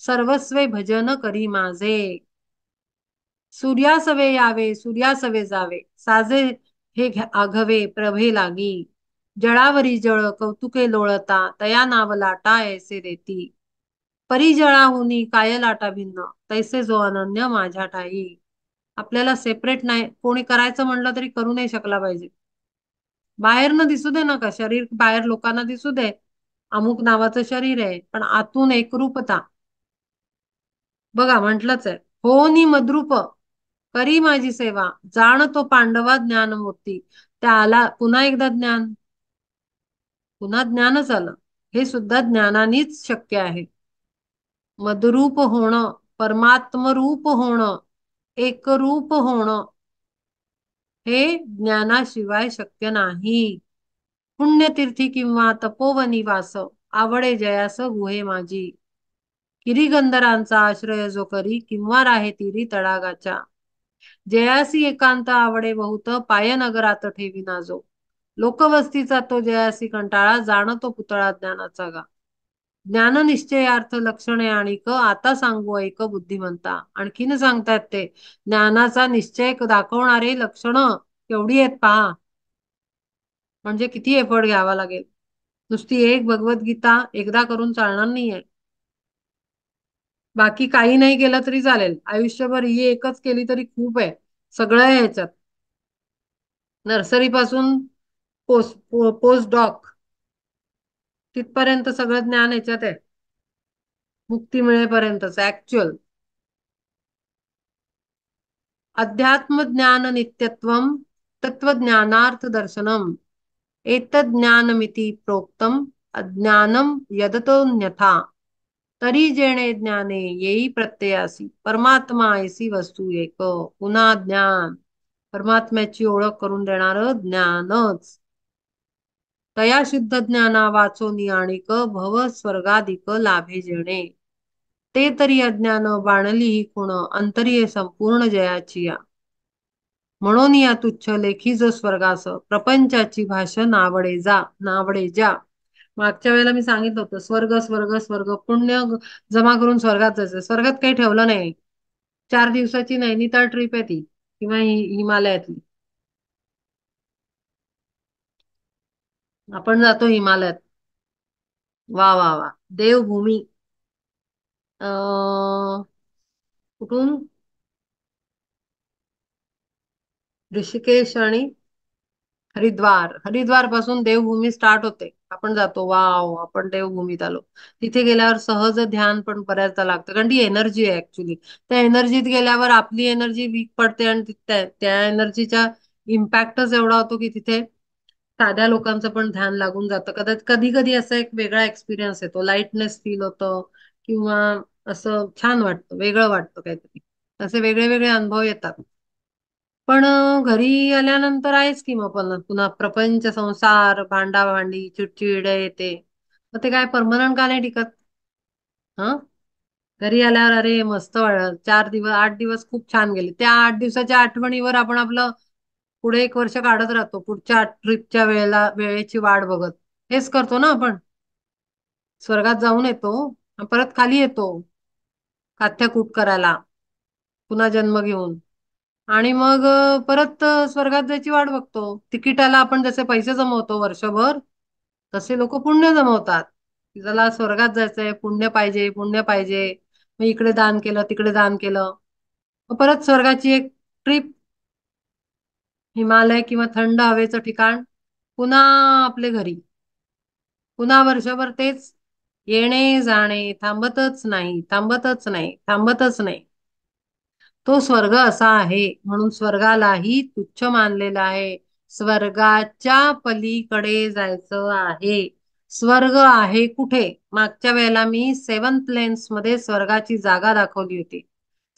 सर्वस्वे भजन करी माझे. सूर्यासवे यावे सूर्यासवे जावे साजे हे आघवे प्रभे लागी. जळावरी जळ कौतुके लोळता तया नाव लाटा ऐसे देती. परिजळाहुनी काय लाटा भिन्न तैसे जो अनन्य माझ्या ठाई. आपल्याला सेपरेट नाही कोणी करायचं म्हणलं तरी करू नाही शकला पाहिजे. बाहेर न दिसू दे ना का शरीर बाहेर लोकांना दिसू दे अमुक नावाचं शरीर आहे पण आतून एकरूपता. बघा म्हंटलच आहे. हो नि मद्रूप करी माझी सेवा जाण तो पांडवा ज्ञानमूर्ती. त्याला पुन्हा एकदा ज्ञान पुन्हा ज्ञानच आलं. हे सुद्धा ज्ञानानेच शक्य आहे. मदरूप होणं परमात्मरूप होणं एकरूप होणं हे ज्ञानाशिवाय शक्य नाही. पुण्यतीर्थी किंवा तपोवनी वास आवडे जयास गुहे माझी. किरीगंधरांचा आश्रय जो करी किंवा राहे तीरी तडागाच्या. जयासी एकांत आवडे बहुत पाय नगरात ठेवी नाजो. लोकवस्तीचा तो जयासी कंटाळा जाणतो पुतळा ज्ञानाचा गा. ज्ञान निश्चयार्थ लक्षणे आणि आता सांगू ऐक बुद्धिमंता. आणखीन सांगतात ते ज्ञानाचा निश्चय दाखवणारे लक्षण केवढी आहेत पहा. म्हणजे किती एफर्ट घ्यावा लागेल. नुसती एक भगवद्गीता एकदा करून चालणार नाहीये. बाकी काही नाही केलं तरी चालेल. आयुष्यभर ही एकच केली तरी खूप आहे. सगळं आहे ह्याच्यात. नर्सरी पासून पोस्ट डॉक तिथपर्यंत सगळं ज्ञान ह्याच्यात आहे. मुक्ती मिळेपर्यंतच ऍक्च्युअल. अध्यात्म ज्ञान नित्यत्वम तत्वज्ञानार्थ दर्शनम एतज्ज्ञानमिति प्रोक्तम अज्ञानम यदतोऽन्यथा. तरी जेणे ज्ञाने येई प्रत्ययासी परमात्मा ऐसी वस्तू एक. पुन्हा ज्ञान परमात्म्याची ओळख करून देणार ज्ञानच. तया शुद्ध ज्ञाना वाचोनी आणिक भव स्वर्गाधिक लाभे जेणे. ते तरी अज्ञान बाणली ही खुण अंतरीये संपूर्ण जयाची या. म्हणून या तुच्छ लेखी जो स्वर्गास प्रपंचाची भाषा नावडे जा. मागच्या वेळेला मी सांगितलं होतं स्वर्ग स्वर्ग स्वर्ग पुण्य जमा करून स्वर्गात जायचं. स्वर्गात काही ठेवलं नाही. 4 दिवसाची नैनिताळ ट्रिप आहे ती किंवा हिमालयातली. आपण जातो हिमालयात. वा वा वा देवभूमी. कुठून ऋषिकेश आणि हरिद्वार पासून देवभूमी स्टार्ट होते. आपण जातो वाव आपण देवभूमीत आलो. तिथे गेल्यावर सहज ध्यान पण बऱ्याचदा लागतं कारण ती एनर्जी आहे ऍक्च्युली. त्या एनर्जीत गेल्यावर आपली एनर्जी वीक पडते आणि त्या एनर्जीचा इम्पॅक्टच एवढा होतो की तिथे साध्या लोकांचं पण ध्यान लागून जातं. कधी कधी असा एक वेगळा एक्सपिरियन्स येतो. लाईटनेस फील होतं किंवा असं छान वाटतं वेगळं वाटतं काहीतरी. असे वेगळे वेगळे अनुभव येतात. पण घरी आल्यानंतर आहेच की मग पुन्हा प्रपंच संसार भांडाभांडी चिडचिड येते. मग ते काय परमनंट का नाही टिकत. हा घरी आल्यावर अरे मस्त 4 दिवस 8 दिवस खूप छान गेले. त्या 8 दिवसाच्या आठवणीवर आपण आपलं पुढे 1 वर्ष काढत राहतो. पुढच्या ट्रिपच्या वेळेची वाट बघत. हेच करतो ना आपण. स्वर्गात जाऊन येतो परत खाली येतो काथ्याकूट करायला पुन्हा जन्म घेऊन. आणि मग परत स्वर्गात जायची वाट बघतो. तिकिटाला आपण जसे पैसे जमवतो वर्षभर तसे लोक पुण्य जमवतात. की ज्याला स्वर्गात जायचंय पुण्य पाहिजे पुण्य पाहिजे. मग इकडे दान केलं तिकडे दान केलं. मग परत स्वर्गाची एक ट्रिप हिमालय किंवा थंड हवेचं ठिकाण पुन्हा आपले घरी. पुन्हा वर्षभर तेच येणे जाणे थांबतच नाही थांबतच नाही थांबतच नाही. तो स्वर्ग असा आहे म्हणून स्वर्गालाही तुच्छ मानलेला आहे. स्वर्गाच्या पलीकडे जायचं आहे. स्वर्ग आहे कुठे? मागच्या वेळेला मी 7 प्लेन्स मध्ये स्वर्गाची जागा दाखवली होती.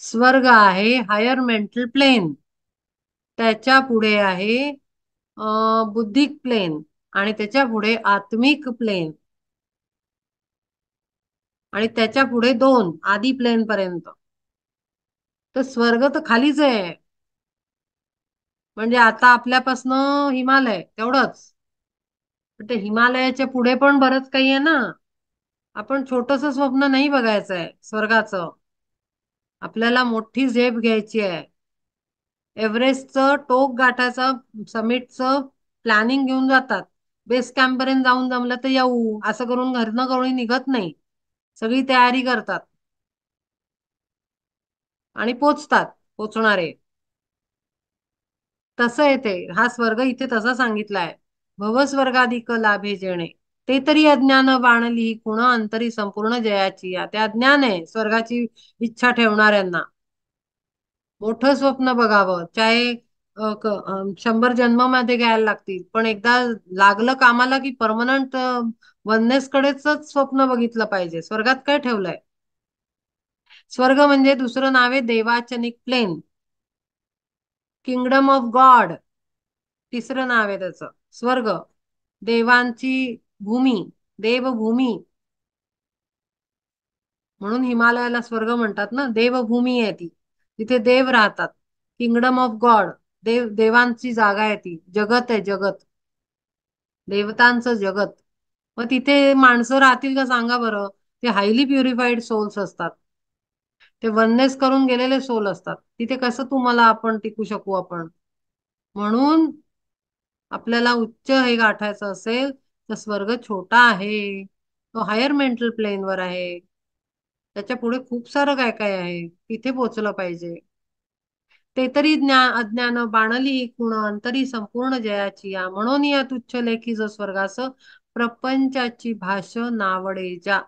स्वर्ग आहे हायर मेंटल प्लेन. त्याच्या पुढे आहे बुद्धिक प्लेन. आणि त्याच्या पुढे आत्मिक प्लेन. आणि त्याच्या पुढे दोन आदी प्लेन पर्यंत. तर स्वर्ग तर खालीच आहे. म्हणजे आता आपल्यापासनं हिमालय तेवढंच. पण ते हिमालयाच्या पुढे पण बरंच काही आहे ना. आपण छोटस स्वप्न नाही बघायचंय स्वर्गाचं. आपल्याला मोठी झेप घ्यायची आहे. एव्हरेस्टचं टोक गाठाचं समिटचं प्लॅनिंग घेऊन जातात. बेस कॅम्प पर्यंत जाऊन जमलं तर येऊ असं करून घरनं कोणी निघत नाही. सगळी तयारी करतात आणि पोचतात. पोचणारे तसं येते. हा स्वर्ग इथे तसा सांगितलाय. भवस्वर्गाधिक लाभे जेणे, ते तरी अज्ञान बाणली कुण अंतरी संपूर्ण जयाची. या ते अज्ञान आहे स्वर्गाची इच्छा ठेवणाऱ्यांना. मोठं स्वप्न बघावं चाहे 100 जन्मामध्ये घ्यायला लागतील, पण एकदा लागलं कामाला की परमनंट वननेस कडेच स्वप्न बघितलं पाहिजे. स्वर्गात काय ठेवलंय? स्वर्ग म्हणजे दुसरं नाव आहे देवाचनिक प्लेन. किंगडम ऑफ गॉड तिसरं नाव आहे त्याचं. स्वर्ग देवांची भूमी, देवभूमी. म्हणून हिमालयाला स्वर्ग म्हणतात ना. देवभूमी आहे ती. तिथे देव राहतात. किंगडम ऑफ गॉड, देवांची जागा आहे ती. जगत आहे जगत, देवतांचं जगत. मग तिथे माणसं राहतील का सांगा बरं? ते हायली प्युरिफाईड सोल्स असतात. ते वननेस करून गेलेले सोल असतात. तिथे कसं तुम्हाला आपण टिकू शकू आपण? म्हणून आपल्याला उच्च हे गाठायचं असेल तर स्वर्ग छोटा आहे. तो हायर मेंटल प्लेनवर आहे. त्याच्या पुढे खूप सारं काय काय आहे. तिथे पोहोचलं पाहिजे. ते तरी अज्ञान बाणली कुण अंतरी संपूर्ण जयाची. या म्हणून या तुच्छ लेखी जो स्वर्गास प्रपंचाची भाष नावडे जा.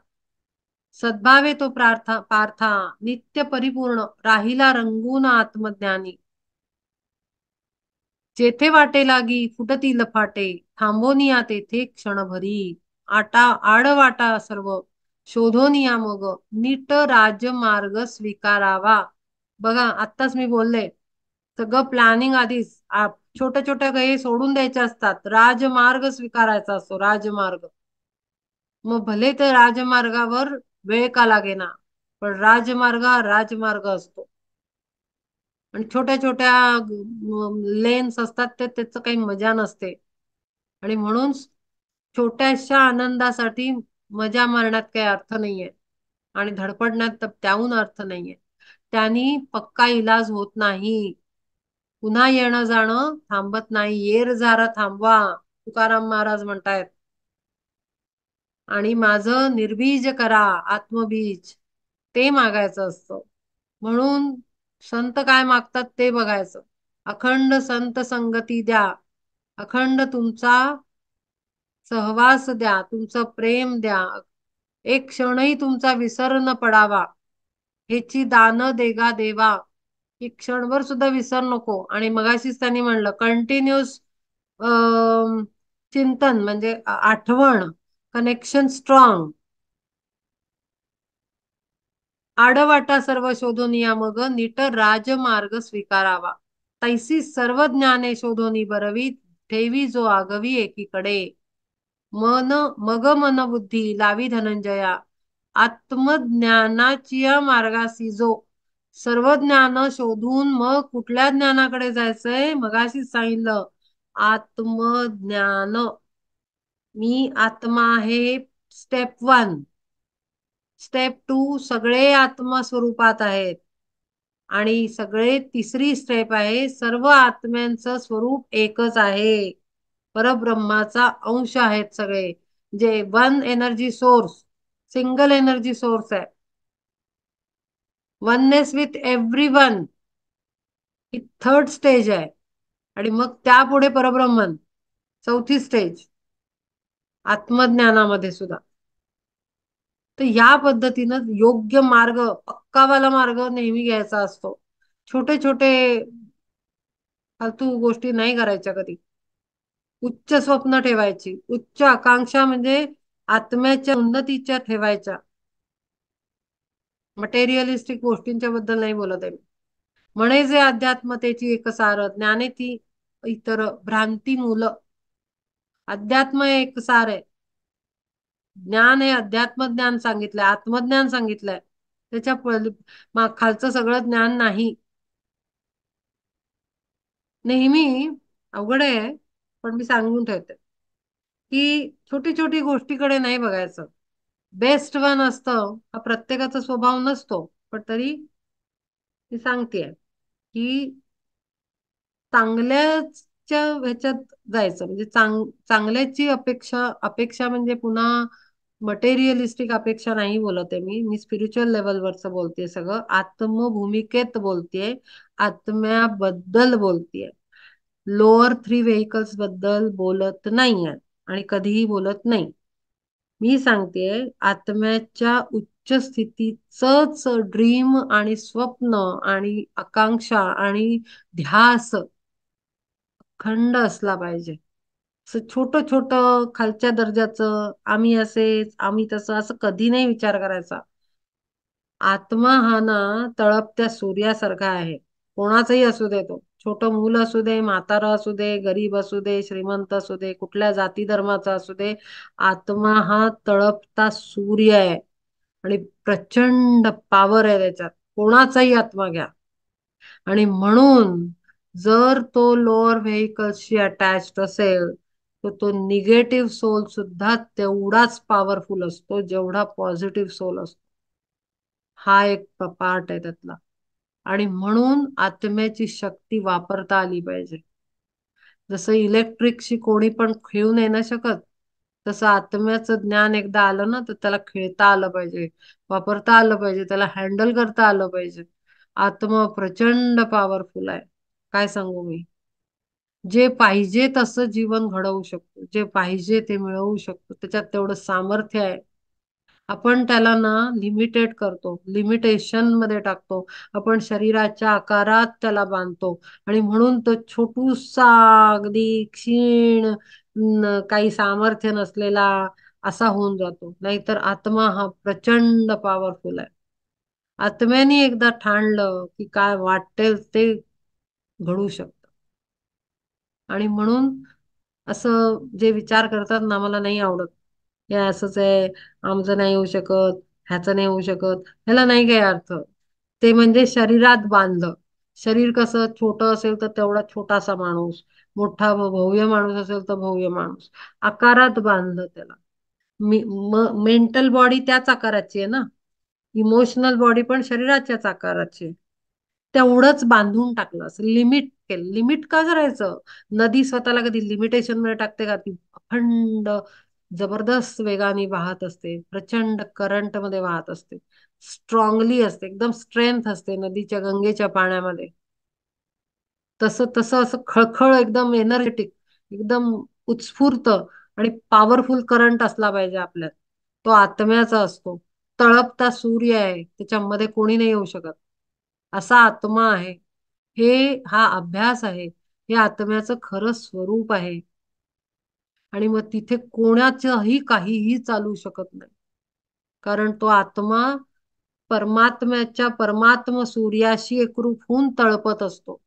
सद्भावे तो पार्था नित्य परिपूर्ण राहिला रंगून आत्मज्ञानी. जेथे वाटे लागी फुटतील फाटे थांबोनिया तेथे क्षणभरी. आडवाटा सर्व शोधोनिया मग नीट राजमार्ग स्वीकारावा. बघा आत्ताच मी बोलले सगळं प्लॅनिंग आधीच. छोट्या छोट्या काही सोडून द्यायच्या असतात. राजमार्ग स्वीकारायचा असतो. राजमार्ग. मग भले ते राजमार्गावर वेळ का लागेना, पण राजमार्ग हा राजमार्ग असतो. आणि छोट्या छोट्या लेन्स असतात ते त्याचं काही मजा नसते. आणि म्हणून छोट्याशा आनंदासाठी मजा मारण्यात काही अर्थ नाहीये. आणि धडपडण्यात तर त्याहून अर्थ नाहीये. त्यांनी पक्का इलाज होत नाही. पुन्हा येणं जाणं थांबत नाही. येर जारा थांबवा तुकाराम महाराज म्हणतायत. आणि माझं निर्बीज करा आत्मबीज ते मागायचं असतं. म्हणून संत काय मागतात ते बघायचं. अखंड संत संगती द्या. अखंड तुमचा सहवास द्या. तुमचं प्रेम द्या. एक क्षणही तुमचा विसर न पडावा. ह्याची दान देगा देवा. एक क्षणभर सुद्धा विसर नको. आणि मगाशीच त्यांनी म्हणलं कंटिन्युअस चिंतन म्हणजे आठवण, कनेक्शन स्ट्रॉंग. आडवाटा सर्व शोधोनिया मग नीट राजमार्ग स्वीकारावा. तैसी सर्व ज्ञाने शोधोनी बरवी ठेवी जो आगवी एकीकडे. मन मग मन बुद्धी लावी धनंजया. आत्मज्ञानाची मार्गासी जो. सर्व ज्ञान शोधून मग कुठल्या ज्ञानाकडे जायचंय? मगाशीच सांगितलं आत्मज्ञान. मी आत्मा आहे स्टेप 1. स्टेप 2 सगळे आत्मस्वरूपात आहेत. आणि सगळे तिसरी स्टेप आहे सर्व आत्म्यांचं स्वरूप एकच आहे. परब्रह्माचा अंश आहेत सगळे. जे one energy source, single energy source आहे. वननेस विथ एव्हरी वन ही थर्ड स्टेज आहे. आणि मग त्यापुढे परब्रह्मन चौथी स्टेज आत्मज्ञानामध्ये सुद्धा. तर या पद्धतीनं योग्य मार्ग, पक्कावाला मार्ग नेहमी घ्यायचा असतो. छोटे छोटे फालतू गोष्टी नाही करायच्या कधी. उच्च स्वप्न ठेवायची. उच्च आकांक्षा म्हणजे आत्म्याच्या उन्नतीच्या ठेवायच्या, मटेरियलिस्टिक गोष्टींच्या बद्दल नाही बोलत आहे मी. म्हणे जे अध्यात्मतेची एक सार ज्ञाने ती इतर भ्रांती मूल. अध्यात्म हे एक सार आहे. ज्ञान हे अध्यात्म ज्ञान सांगितलंय, आत्मज्ञान सांगितलंय. त्याच्या खालचं सगळं ज्ञान नाही. नेहमी अवघड आहे, पण मी सांगून ठेवते की छोटी छोटी गोष्टीकडे नाही बघायचं. बेस्ट वन असतं हा प्रत्येकाचा स्वभाव नसतो, पण तरी मी सांगतेय की चांगल्याच्या ह्याच्यात जायचं, म्हणजे चांगल्याची अपेक्षा, अपेक्षा म्हणजे पुन्हा मटेरियलिस्टिक अपेक्षा नाही बोलत आहे मी स्पिरिच्युअल लेवलवरच बोलतेय, सगळं आत्मभूमिकेत बोलतेय, आत्म्याबद्दल बोलतेय. लोअर थ्री व्हेकल्स बद्दल बोलत नाहीये आणि कधीही बोलत नाही. मी सांगतेय आत्म्याच्या उच्च स्थितीचंच ड्रीम आणि स्वप्न आणि आकांक्षा आणि ध्यास खंड असला पाहिजे. असं छोटं छोटं खालच्या दर्जाचं आम्ही असेच आम्ही तसं असं कधी नाही विचार करायचा. आत्मा हा ना तळपत्या सूर्यासारखा आहे. कोणाचाही असू दे, तो छोटं मूल असू दे, म्हातारा असू दे, गरीब असू दे, श्रीमंत असू दे, कुठल्या जाती धर्माचा असू दे, आत्मा हा तळपता सूर्य आहे आणि प्रचंड पॉवर आहे त्याच्यात. कोणाचाही आत्मा घ्या. आणि म्हणून जर तो लोअर व्हेकल्सशी अटॅच्ड असेल तर तो निगेटिव्ह सोल सुद्धा तेवढाच पॉवरफुल असतो जेवढा पॉझिटिव्ह सोल असतो. हा एक पार्ट आहे त्यातला. आणि म्हणून आत्म्याची शक्ती वापरता आली पाहिजे. जसं इलेक्ट्रिकशी कोणी पण खेळू नाही ना शकत, तसं आत्म्याचं ज्ञान एकदा आलं ना तर त्याला खेळता आलं पाहिजे, वापरता आलं पाहिजे, त्याला हँडल करता आलं पाहिजे. आत्मा प्रचंड पॉवरफुल आहे. काय सांगू मी. जे पाहिजे तसं जीवन घडवू शकतो, जे पाहिजे ते मिळवू शकतो, त्याच्यात तेवढं सामर्थ्य आहे. आपण त्याला ना लिमिटेड करतो, लिमिटेशन मध्ये टाकतो. आपण शरीराच्या आकारात त्याला बांधतो आणि म्हणून तो छोटूसा अगदी क्षीण काही सामर्थ्य नसलेला असा होऊन जातो. नाहीतर आत्मा हा प्रचंड पॉवरफुल आहे. आत्म्याने एकदा ठाणलं की काय वाटेल ते घडू शकतं. आणि म्हणून असं जे विचार करतात ना मला नाही आवडत. हे असंच आहे, आमचं नाही होऊ शकत, ह्याचं नाही होऊ शकत, ह्याला नाही काय अर्थ. ते म्हणजे शरीरात बांधलं. शरीर कसं छोटं असेल तर तेवढा छोटासा माणूस, मोठा भव्य माणूस असेल तर भव्य माणूस, आकारात बांधलं त्याला. मेंटल बॉडी त्याच आकाराची आहे ना, इमोशनल बॉडी पण शरीराच्याच आकाराची आहे. तेवढंच बांधून टाकलं, असं लिमिट केलं. लिमिट का करायचं. नदी स्वतःला कधी लिमिटेशन मध्ये टाकते का. ती अखंड जबरदस्त वेगाने वाहत असते, प्रचंड करंट मध्ये वाहत असते, स्ट्रॉंगली असते, एकदम स्ट्रेंथ असते नदीच्या गंगेच्या पाण्यामध्ये. तसं तसं असं खळखळ एकदम एनर्जेटिक, एकदम उत्स्फूर्त आणि पॉवरफुल करंट असला पाहिजे आपल्यात. तो आत्म्याचा असतो. तळपता सूर्य आहे, त्याच्यामध्ये कोणी नाही येऊ शकत. असा आत्मा आहे. हा अभ्यास आहे, हे आत्म्याचं खरं स्वरूप आहे. आणि मग तिथे कोणाचंही काहीही चालू शकत नाही, कारण तो आत्मा परमात्म्याच्या परमात्म सूर्याशी एकरूप होऊन तळपत असतो.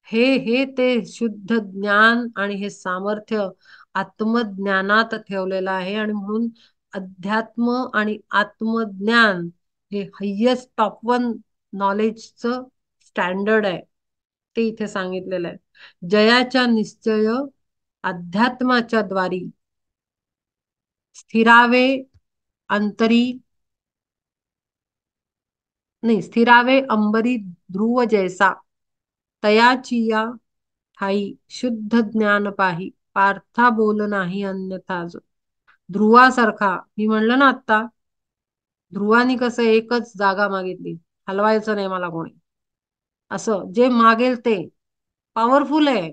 हे ते शुद्ध ज्ञान आणि हे सामर्थ्य आत्मज्ञानात ठेवलेलं आहे. आणि म्हणून अध्यात्म आणि आत्मज्ञान हे हायेस्ट टॉप वन नॉलेजचं स्टँडर्ड आहे. ते इथे सांगितलेलं आहे. जयाच्या निश्चय अध्यात्माच्या द्वारी स्थिरावे अंतरी, नाही स्थिरावे अंबरी ध्रुव जैसा, तयाची या ठाई शुद्ध ज्ञान पाही, पार्था बोल नाही अन्यथा. ध्रुवासारखा मी म्हणलं ना आता, ध्रुवानी कसं एकच जागा मागितली, हलवायचं नाही मला कोणी, असं जे मागेल ते पॉवरफुल आहे.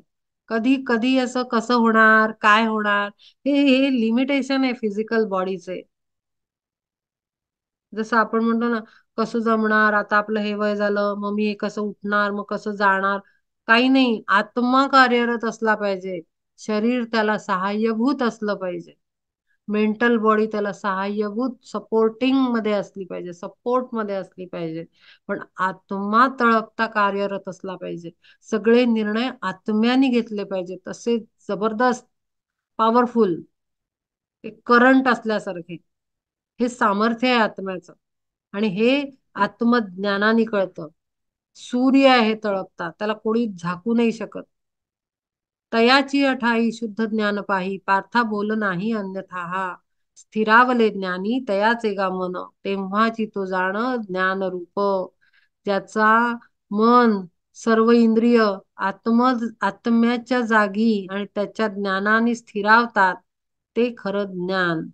कधी कधी असं कसं होणार काय होणार, हे लिमिटेशन आहे फिजिकल बॉडीचे. जसं आपण म्हणतो ना, कसं जमणार आता, आपलं हे वय झालं मग मी हे कसं उठणार, मग कसं जाणार. काही नाही, आत्मा कार्यरत असला पाहिजे, शरीर त्याला सहाय्यभूत असलं पाहिजे. मेंटल बॉडी त्याला सहाय्यभूत सपोर्टिंग मध्ये असली पाहिजे, सपोर्ट मध्ये असली पाहिजे. पण आत्मा तळपता कार्यरत असला पाहिजे. सगळे निर्णय आत्म्याने घेतले पाहिजे, तसे जबरदस्त पॉवरफुल एक करंट असल्यासारखे. हे सामर्थ्य आहे आत्म्याचं. आणि हे आत्मज्ञानाने कळतं. सूर्य आहे तळपता, त्याला कोणी झाकू नाही शकत. तयाची अठाई शुद्ध ज्ञान पाही, पार्था बोल नाही अन्यथा हा. स्थिरावले ज्ञानी तयाचे गा मन, तेव्हाची तो जाण ज्ञान रूप. ज्याचा मन, सर्व इंद्रिय आत्म्याच्या जागी आणि त्याच्या ज्ञानाने स्थिरावतात, ते खरं ज्ञान.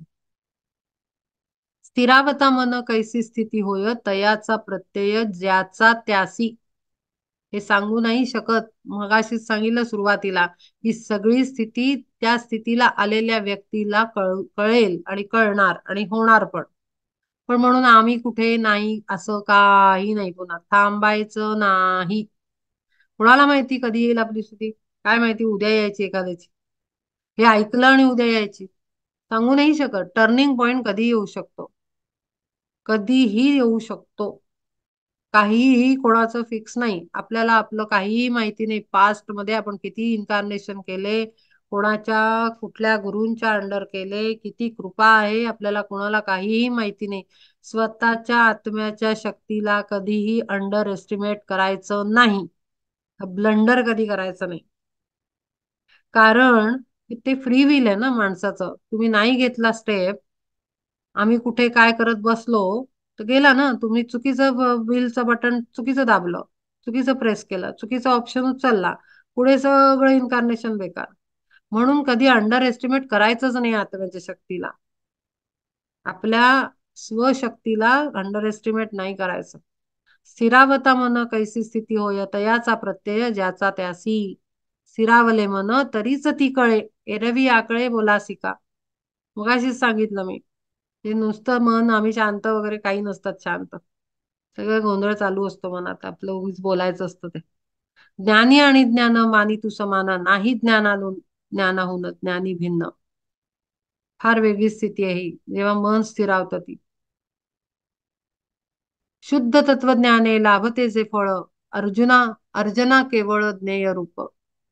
स्थिरावता मन कैसी स्थिती होय, तयाचा प्रत्यय ज्याचा त्यासी. हे सांगू नाही शकत. मगाशीच सांगितलं सुरुवातीला, ही सगळी स्थिती त्या स्थितीला आलेल्या व्यक्तीला कळेल आणि कळणार आणि होणार पण. पण म्हणून आम्ही कुठे नाही असं काही नाही, पुन्हा थांबायचं नाही. कुणाला माहिती कधी येईल आपली स्थिती? काय माहिती उद्या यायची एखाद्याची. हे ऐकलं आणि उद्या यायची, सांगू नाही शकत. टर्निंग पॉइंट कधी येऊ शकतो, कधीही येऊ शकतो. काहीही कोणाचं फिक्स नाही. आपल्याला आपलं काहीही माहिती नाही. पास्ट मध्ये आपण किती इन्कारनेशन केले, कोणाच्या कुठल्या गुरूंच्या अंडर केले, किती कृपा आहे आपल्याला, कोणाला काहीही माहिती नाही. स्वतःच्या आत्म्याच्या शक्तीला कधीही अंडर एस्टिमेट करायचं नाही. ब्लंडर कधी करायचं नाही. कारण ते फ्री विल आहे ना माणसाचं. तुम्ही नाही घेतला स्टेप, आम्ही कुठे काय करत बसलो तर गेला ना. तुम्ही चुकीचं बिलचं बटन चुकीचं दाबलं, चुकीचं प्रेस केलं, चुकीचं ऑप्शन उचलला, पुढे सगळं इन्कारनेशन बेकार. म्हणून कधी अंडर एस्टिमेट करायचंच नाही आत्म्याच्या शक्तीला. आपल्या स्वशक्तीला अंडर एस्टिमेट नाही करायचं. स्थिरावता मन कैसी स्थिती होय, तयाचा प्रत्यय ज्याचा त्यासी. स्थिरावले मन तरीच ती कळे, एरवी आकळे बोलासिका. मगाशीच सांगितलं मी. ते नुसतं मन, आम्ही शांत वगैरे काही नसतात शांत. सगळं गोंधळ चालू असतो मनात, आपलं उगीच बोलायचं असतं ते. ज्ञानी आणि ज्ञान मानी तू समाना, नाही ज्ञानाहून ज्ञानी भिन्न. फार वेगळी स्थिती आहे ही, जेव्हा मन स्थिरावतं ती. शुद्ध तत्वज्ञाने लाभते जे फळ, अर्जुना अर्जना केवळ ज्ञेय रूप.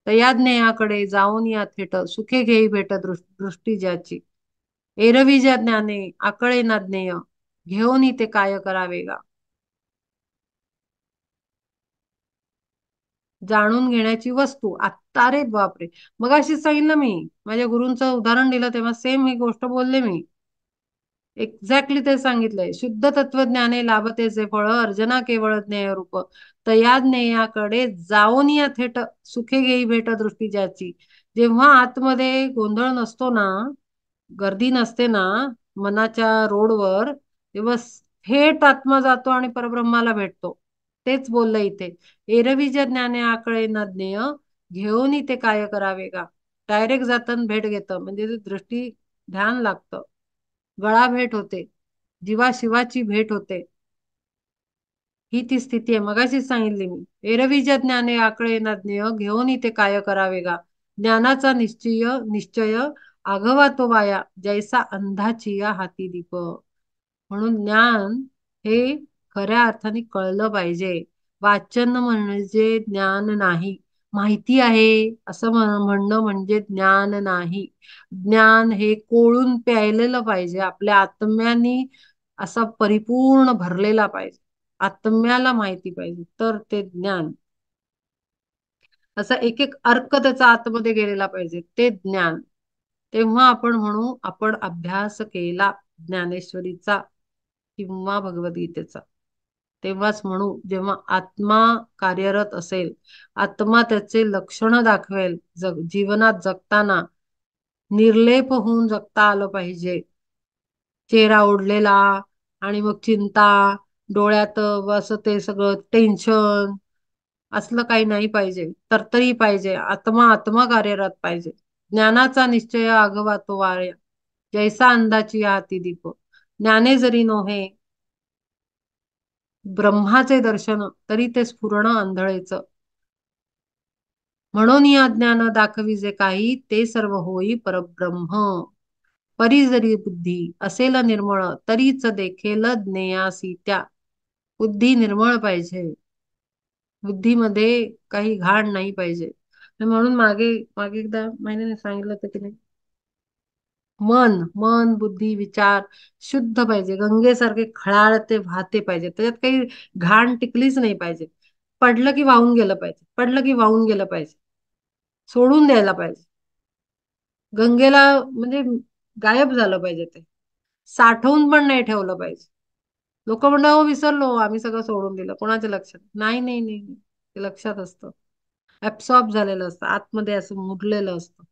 तया ज्ञेयाकडे जाऊन या थेट, सुखे घेई भेट दृष्टी ज्याची. एरवी ज्या ज्ञाने आकळे ना ज्ञेय, घेऊन ते काय करावेगा. जाणून घेण्याची वस्तू आत्ता रे बापरे. मग अशीच सांगितलं मी, माझ्या गुरूंचं उदाहरण दिलं तेव्हा सेम ही गोष्ट बोलले मी. एक्झॅक्टली ते सांगितलंय. शुद्ध तत्वज्ञाने लाभते जे फळ, अर्जना केवळ ज्ञेय रूप. तया ज्ञेयाकडे जाऊन या थेट, सुखे घेई भेट दृष्टी ज्याची. जेव्हा आतमध्ये गोंधळ नसतो ना, गर्दी नसते ना मनाच्या रोडवर, तेव्हा थेट आत्मा जातो आणि परब्रह्माला भेटतो. तेच बोललं इथे. एरवी ज्ञाने आकळे ना ज्ञेय, घेऊन ते काय करावे का. डायरेक्ट जाताना भेट घेतं, म्हणजे ते दृष्टी ध्यान लागतं. गळा भेट होते, जीवा शिवाची भेट होते. ही ती स्थिती आहे, मगाशीच सांगितली मी. एरवी ज्ञाने आकळे ना ज्ञेय, घेऊन ते काय करावे गा. ज्ञानाचा निश्चय आघवा तो वाया, जैसा अंधाची या हाती दीप. म्हणून ज्ञान हे खऱ्या अर्थाने कळलं पाहिजे. वाचन म्हणजे ज्ञान नाही. माहिती आहे असं म्हणणं म्हणजे ज्ञान नाही. ज्ञान हे कोळून प्यायलेलं पाहिजे, आपल्या आत्म्यानी असा परिपूर्ण भरलेला पाहिजे. आत्म्याला माहिती पाहिजे तर ते ज्ञान. असा एक एक अर्क त्याचा आतमध्ये गेलेला पाहिजे, ते ज्ञान. तेव्हा आपण म्हणू आपण अभ्यास केला ज्ञानेश्वरीचा किंवा भगवद्गीतेचा. तेव्हाच म्हणू जेव्हा आत्मा कार्यरत असेल, आत्मा त्याचे लक्षण दाखवेल. जीवनात जगताना निर्लेप होऊन जगता आलं पाहिजे. चेहरा ओढलेला आणि मग चिंता डोळ्यात, असं ते सगळं टेन्शन असलं काही नाही पाहिजे. तरतरी पाहिजे. आत्मा आत्मा कार्यरत पाहिजे. ज्ञानाचा निश्चय आघवा तो वाया, जैसा अंधाची हाती दीप. ज्ञाने जरी नोहे ब्रह्माचे दर्शन, तरी ते स्फुरण आंधळेच. म्हणून या ज्ञान दाखवी जे काही, ते सर्व होई परब्रह्म. परी जरी बुद्धी असेल निर्मळ तरीच देखेल ज्ञेयासी त्या. बुद्धी निर्मळ पाहिजे, बुद्धीमध्ये काही घाण नाही पाहिजे. म्हणून मागे मागे एकदा महिन्याने सांगितलं होतं की नाही, मन मन बुद्धी विचार शुद्ध पाहिजे, गंगेसारखे खळाळते वाहते पाहिजे, त्याच्यात काही घाण टिकलीच नाही पाहिजे. पडलं की वाहून गेलं पाहिजे, पडलं की वाहून गेलं पाहिजे, सोडून द्यायला पाहिजे. गंगेला म्हणजे गायब झालं पाहिजे ते, साठवून पण नाही ठेवलं पाहिजे. लोक म्हणतात हो विसरलो आम्ही सगळं सोडून दिलं, कोणाच्या लक्षात नाही नाही नाही नाही. ते लक्षात असतं, ऍब्सॉर्ब झालेलं असतं, आतमध्ये असं मुरलेलं असतं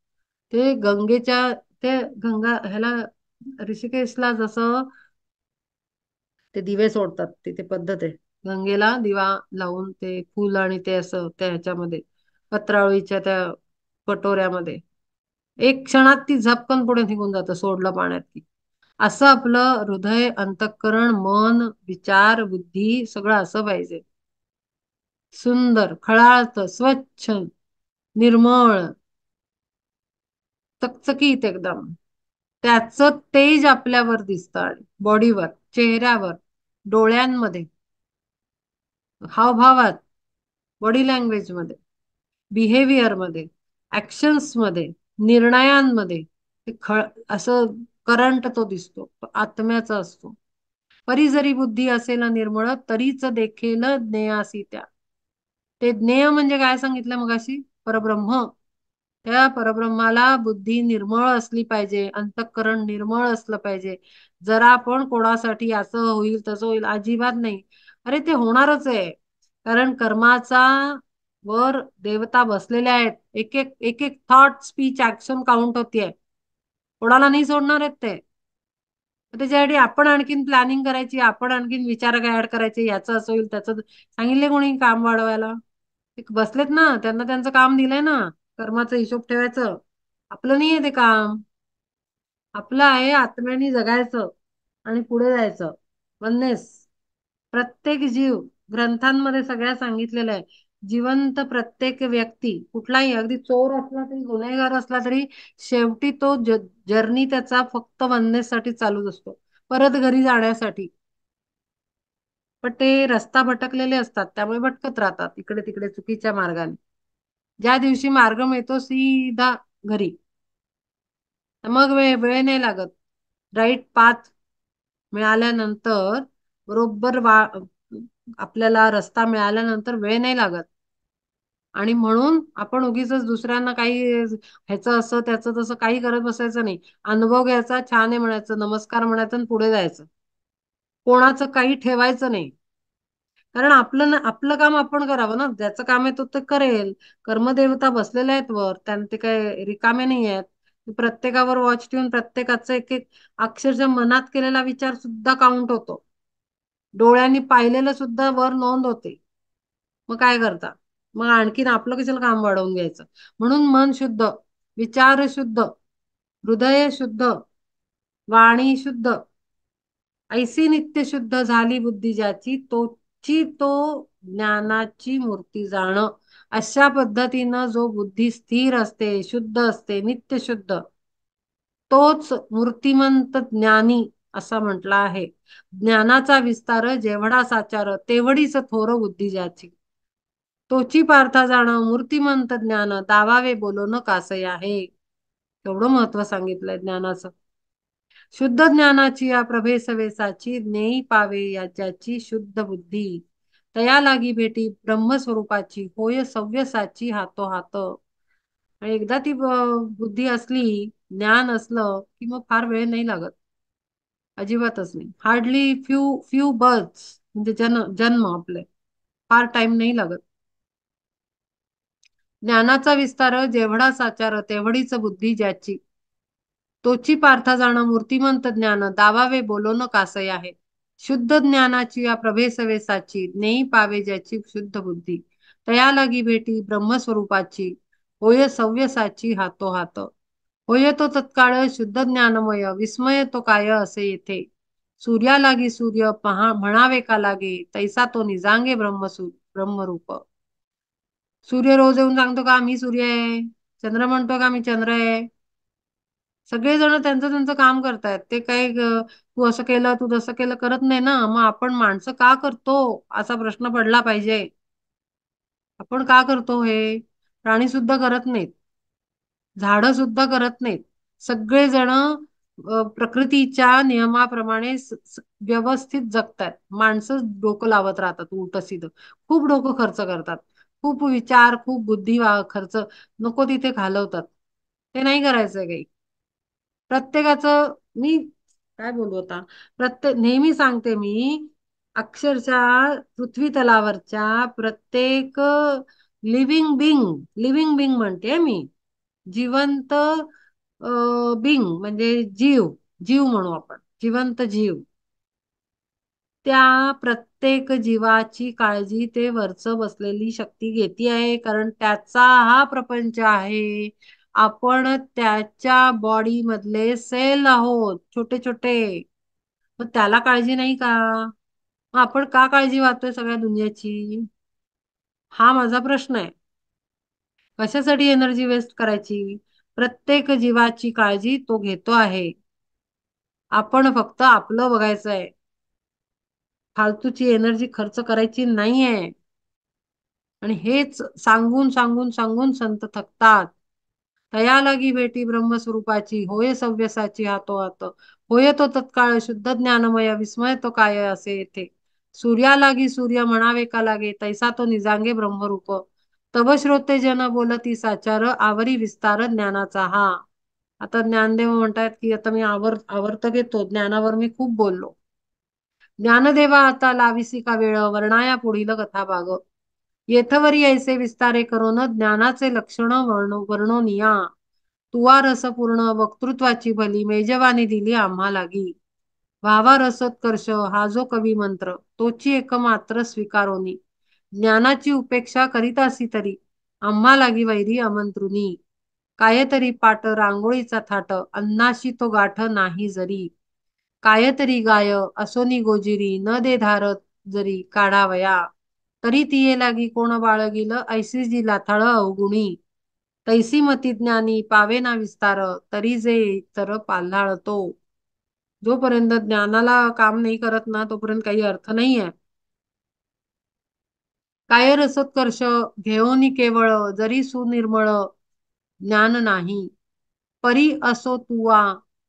ते गंगेच्या. ते गंगा ह्याला ऋषिकेशला जसं ते दिवे सोडतात, तिथे पद्धत आहे. गंगेला दिवा लावून ते फुल आणि ते असं त्या ह्याच्यामध्ये पत्रावळीच्या त्या कटोऱ्यामध्ये एक क्षणात ती झपकन पुढे निघून जातं सोडलं पाण्यात की. असं आपलं हृदय अंतःकरण मन विचार बुद्धी सगळं असं पाहिजे, सुंदर खळाळत स्वच्छ निर्मळ चकचकीत एकदम. त्याचं तेज आपल्यावर दिसतं आणि बॉडीवर, चेहऱ्यावर, डोळ्यांमध्ये, हावभावात, बॉडी लँग्वेज मध्ये, बिहेवियर मध्ये, ऍक्शन्स मध्ये, निर्णयांमध्ये ते असं करंट तो दिसतो, तो आत्म्याचा असतो. परी जरी बुद्धी असेल निर्मळ तरीच देखेल ज्ञेयासी त्या. ते ज्ञेय म्हणजे काय सांगितलं मगाशी, परब्रह्म. त्या परब्रह्माला बुद्धी निर्मळ असली पाहिजे, अंतःकरण निर्मळ असलं पाहिजे. जरा पण कोणासाठी असं होईल तसं होईल अजिबात नाही. अरे ते होणारच आहे, कारण कर्माचा वर देवता बसलेल्या आहेत. एक एक एक एक थॉट स्पीच ऍक्शन काउंट होतीये, कोणाला नाही सोडणार आहेत ते. त्याच्यासाठी आपण आणखीन प्लॅनिंग करायची, आपण आणखीन विचार ऍड करायचे, याचं असं होईल त्याचं. सांगितले कोणी काम वाढवायला? ते बसलेत ना, त्यांना त्यांचं काम दिलंय ना, कर्माचा हिशोब ठेवायचं. आपलं नाहीये ते काम, आपलं आहे आत्म्याने जगायचं आणि पुढे जायचं. वननेस. प्रत्येक जीव ग्रंथांमध्ये सगळ्या सांगितलेलं आहे. जिवंत प्रत्येक व्यक्ती कुठलाही, अगदी चोर असला तरी गुन्हेगार असला तरी शेवटी तो जर्नी त्याचा फक्त वननेस साठी चालूच असतो, परत घरी जाण्यासाठी. पण ते रस्ता भटकलेले असतात त्यामुळे भटकत राहतात इकडे तिकडे चुकीच्या मार्गाने. ज्या दिवशी मार्ग मिळतो सीधा घरी, मग वेळ वेळ नाही लागत. राईट पाथ मिळाल्यानंतर, बरोबर आपल्याला रस्ता मिळाल्यानंतर वेळ नाही लागत. आणि म्हणून आपण उगीच दुसऱ्यांना काही ह्याचं असं त्याचं तसं काही करत बसायचं नाही. अनुभव घ्यायचा, छान आहे म्हणायचं, नमस्कार म्हणायचं आणि पुढे जायचं. कोणाचं काही ठेवायचं नाही, कारण आपलं आपलं काम आपण करावं ना, ज्याचं काम आहे तो ते करेल. कर्मदेवता बसलेले आहेत वर, ते काय रिकामे नाही आहेत. प्रत्येकावर वॉच ठेवून प्रत्येकाचं एक एक अक्षरशः मनात केलेला विचार सुद्धा काउंट होतो, डोळ्यांनी पाहिलेलं सुद्धा वर नोंद होते. मग काय करता, मग आणखीन आपलं कशाला काम वाढवून घ्यायचं. म्हणून मन शुद्ध, विचार शुद्ध, हृदय शुद्ध, वाणी शुद्ध, ऐसी नित्य शुद्ध झाली बुद्धी ज्याची, तोची तो ज्ञानाची मूर्ती जाण. अशा पद्धतीनं जो बुद्धी स्थिर असते, शुद्ध असते, नित्य शुद्ध, तोच मूर्तिमंत ज्ञानी असा म्हटला आहे. ज्ञानाचा विस्तार जेवढा साचार तेवढीच थोर बुद्धी ज्याची, तोची पार्था जाण मूर्तिमंत ज्ञान दावावे बोलोन कासय आहे. एवढं महत्व सांगितलंय ज्ञानाचं. शुद्ध ज्ञानाची या प्रभे सवेसाची, ज्ञेई पावे या ज्याची शुद्ध बुद्धी. तया लागी भेटी ब्रह्मस्वरूपाची, होय सव्यसाची हातो हात. आणि एकदा ती बुद्धी असली, ज्ञान असलं की मग फार वेळ नाही लागत, अजिबातच नाही. हार्डली फ्यू फ्यू बर्थ्स, म्हणजे जन्म आपले फार टाइम नाही लागत. ज्ञानाचा विस्तार जेवढा साचार तेवढीच बुद्धी ज्याची, तोची पार्था जाण मूर्तिमंत ज्ञान दावावे बोलोन कासय आहे. शुद्ध ज्ञानाची या प्रभेसवेसाची, ज्ञेई पावे ज्याची शुद्ध बुद्धी. तया लागी भेटी ब्रह्मस्वरूपाची, होय सव्यसाची हातो हात. होय तो तत्काळ शुद्ध ज्ञानमय, विस्मय तो काय असे येथे. सूर्या लागी सूर्य पहा म्हणावे का लागे, तैसा तो निजांगे ब्रह्मरूप. सूर्य रोज येऊन सांगतो का मी सूर्य आहे, चंद्र म्हणतो का मी चंद्र आहे. सगळेजण त्यांचं त्यांचं काम करतायत. ते काही तू असं केलं तू तसं केलं करत नाही ना. मग आपण माणसं का करतो असा प्रश्न पडला पाहिजे. आपण का करतो हे? प्राणी सुद्धा करत नाहीत. झाडं सुद्धा करत नाहीत. सगळेजण प्रकृतीच्या नियमाप्रमाणे व्यवस्थित जगतात. माणसं डोकं लावत राहतात उलट सीधं. खूप डोकं खर्च करतात. खूप विचार, खूप बुद्धी खर्च नको तिथे घालवतात. ते नाही करायचंय काही. प्रत्येकाचं मी काय बोलू आता, नेहमी सांगते मी, अक्षरशः पृथ्वी तलावरच्या प्रत्येक लिव्हिंग बिंग म्हणते मी, जिवंत बिंग म्हणजे जीव, जीव म्हणू आपण, जिवंत जीव, त्या प्रत्येक जीवाची काळजी ते वरच बसलेली शक्ती घेती आहे. कारण त्याचा हा प्रपंच आहे. आपण त्याच्या बॉडी मधले सेल आहोत, छोटे छोटे. मग त्याला काळजी नाही का? मग आपण का काळजी वाहतोय सगळ्या दुनियाची? हा माझा प्रश्न आहे. कशासाठी एनर्जी वेस्ट करायची? प्रत्येक जीवाची काळजी तो घेतो आहे. आपण फक्त आपलं बघायचंय. फालतूची एनर्जी खर्च करायची नाहीये. आणि हेच सांगून सांगून सांगून संत थकतात. तया लागी भेटी ब्रह्मस्वरूपाची, होय सव्यसाची हातोहात, होय तो तत्काळ शुद्ध ज्ञानमय, विस्मय तो काय असे येथे. सूर्या लागी सूर्य म्हणावे का लागे, तैसा तो निजांगे ब्रह्मरूप, तव श्रोते जन बोलती साचार, आवरी विस्तार ज्ञानाचा हा. आता ज्ञानदेव म्हणतात की आता मी आवर्त घेतो, ज्ञानावर मी खूप बोललो. ज्ञानदेवा आता लाविसी का वेळ, वर्णाया पुढील कथा भाग, येथवरी ऐसे विस्तारे करून ज्ञानाचे लक्षण वर्णोनिया, तुवा रस पूर्ण वक्तृत्वाची भली, मेजवानी दिली आम्हा लागी. व्हावा रसोत्कर्ष हा जो कवी मंत्र, तोची एकमात्र स्वीकारोनी, ज्ञानाची उपेक्षा करीतासी तरी, आम्हा लागी वैरी आमंत्रुनी. काय तरी पाट रांगोळीचा थाट, अन्नाशी तो गाठ नाही जरी. काय तरी गाय असोनी गोजिरी, न दे धार जरी काढावया, तरी तिये लागी कोण बाळगिल, ऐसी जी लाथाळ अवगुणी. तैसी मती ज्ञानी पावे ना विस्तार, तरी जे तर पाल्हाळतो. जोपर्यंत ज्ञानाला काम नाही करत ना, तोपर्यंत काही अर्थ नाहीये. काय रसोत्कर्ष घेऊनी केवळ, जरी सुनिर्मळ ज्ञान नाही. परी असो तुवा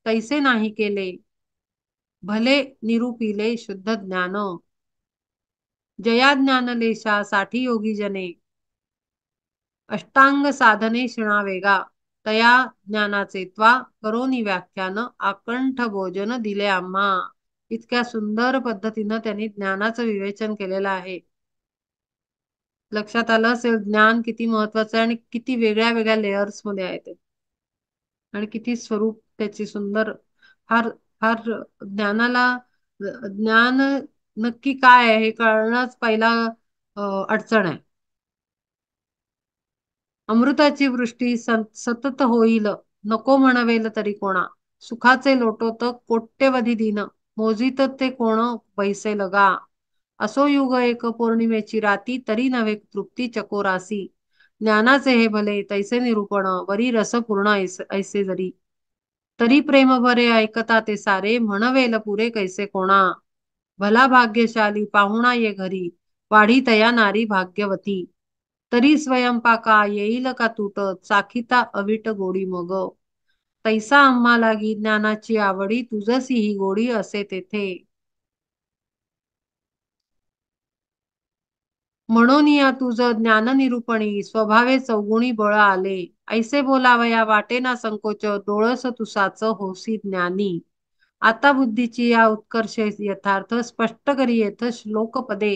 तैसे नाही केले, भले निरूपिले शुद्ध ज्ञान. जया ज्ञानलेशा साठी योगी जने, अष्टांग साधने शिणावेगा. तया ज्ञानाचे त्वा करोनी व्याख्यान, आकंठ भोजन दिले आम्हा. इतक्या सुंदर पद्धतीनं त्यांनी ज्ञानाचं विवेचन केलेलं आहे. लक्षात आलं असेल ज्ञान किती महत्वाचं आहे आणि किती वेगळ्या वेगळ्या लेयर्स मध्ये आहे ते, आणि किती स्वरूप त्याची सुंदर. फार फार ज्ञानाला, ज्ञान नक्की काय आहे हे कळणंच पहिला अडचण आहे. अमृताची वृष्टी सतत होईल, नको म्हणवेल तरी कोणा. सुखाचे लोटोत कोट्यवधी दिन, मोजीत ते कोण पैसे लगा. असो युग एक पौर्णिमेची राती, तरी नव्हे तृप्ती चकोरासी. ज्ञानाचे हे भले तैसे निरूपण, वरी रसपूर्ण ऐसे जरी. तरी प्रेम भरे ऐकता ते सारे, म्हणवेल पुरे कैसे कोणा. भला भाग्यशाली पाहुणा ये घरी, वाढी तया नारी भाग्यवती. तरी स्वयंपाका येईल का तूट, चाखिता अविट गोडी मग. तैसा आम्हा लागी ज्ञानाची आवडी, तुझसी ही गोडी असे तेथे. म्हणून या तुझ ज्ञान निरूपणी, स्वभावे चौगुणी बळ आले. ऐसे बोलावया वाटेना संकोच, डोळस तुसाच होसी ज्ञानी. आता बुद्धीची या उत्कर्ष यथार्थ, स्पष्ट करी येथ श्लोकपदे.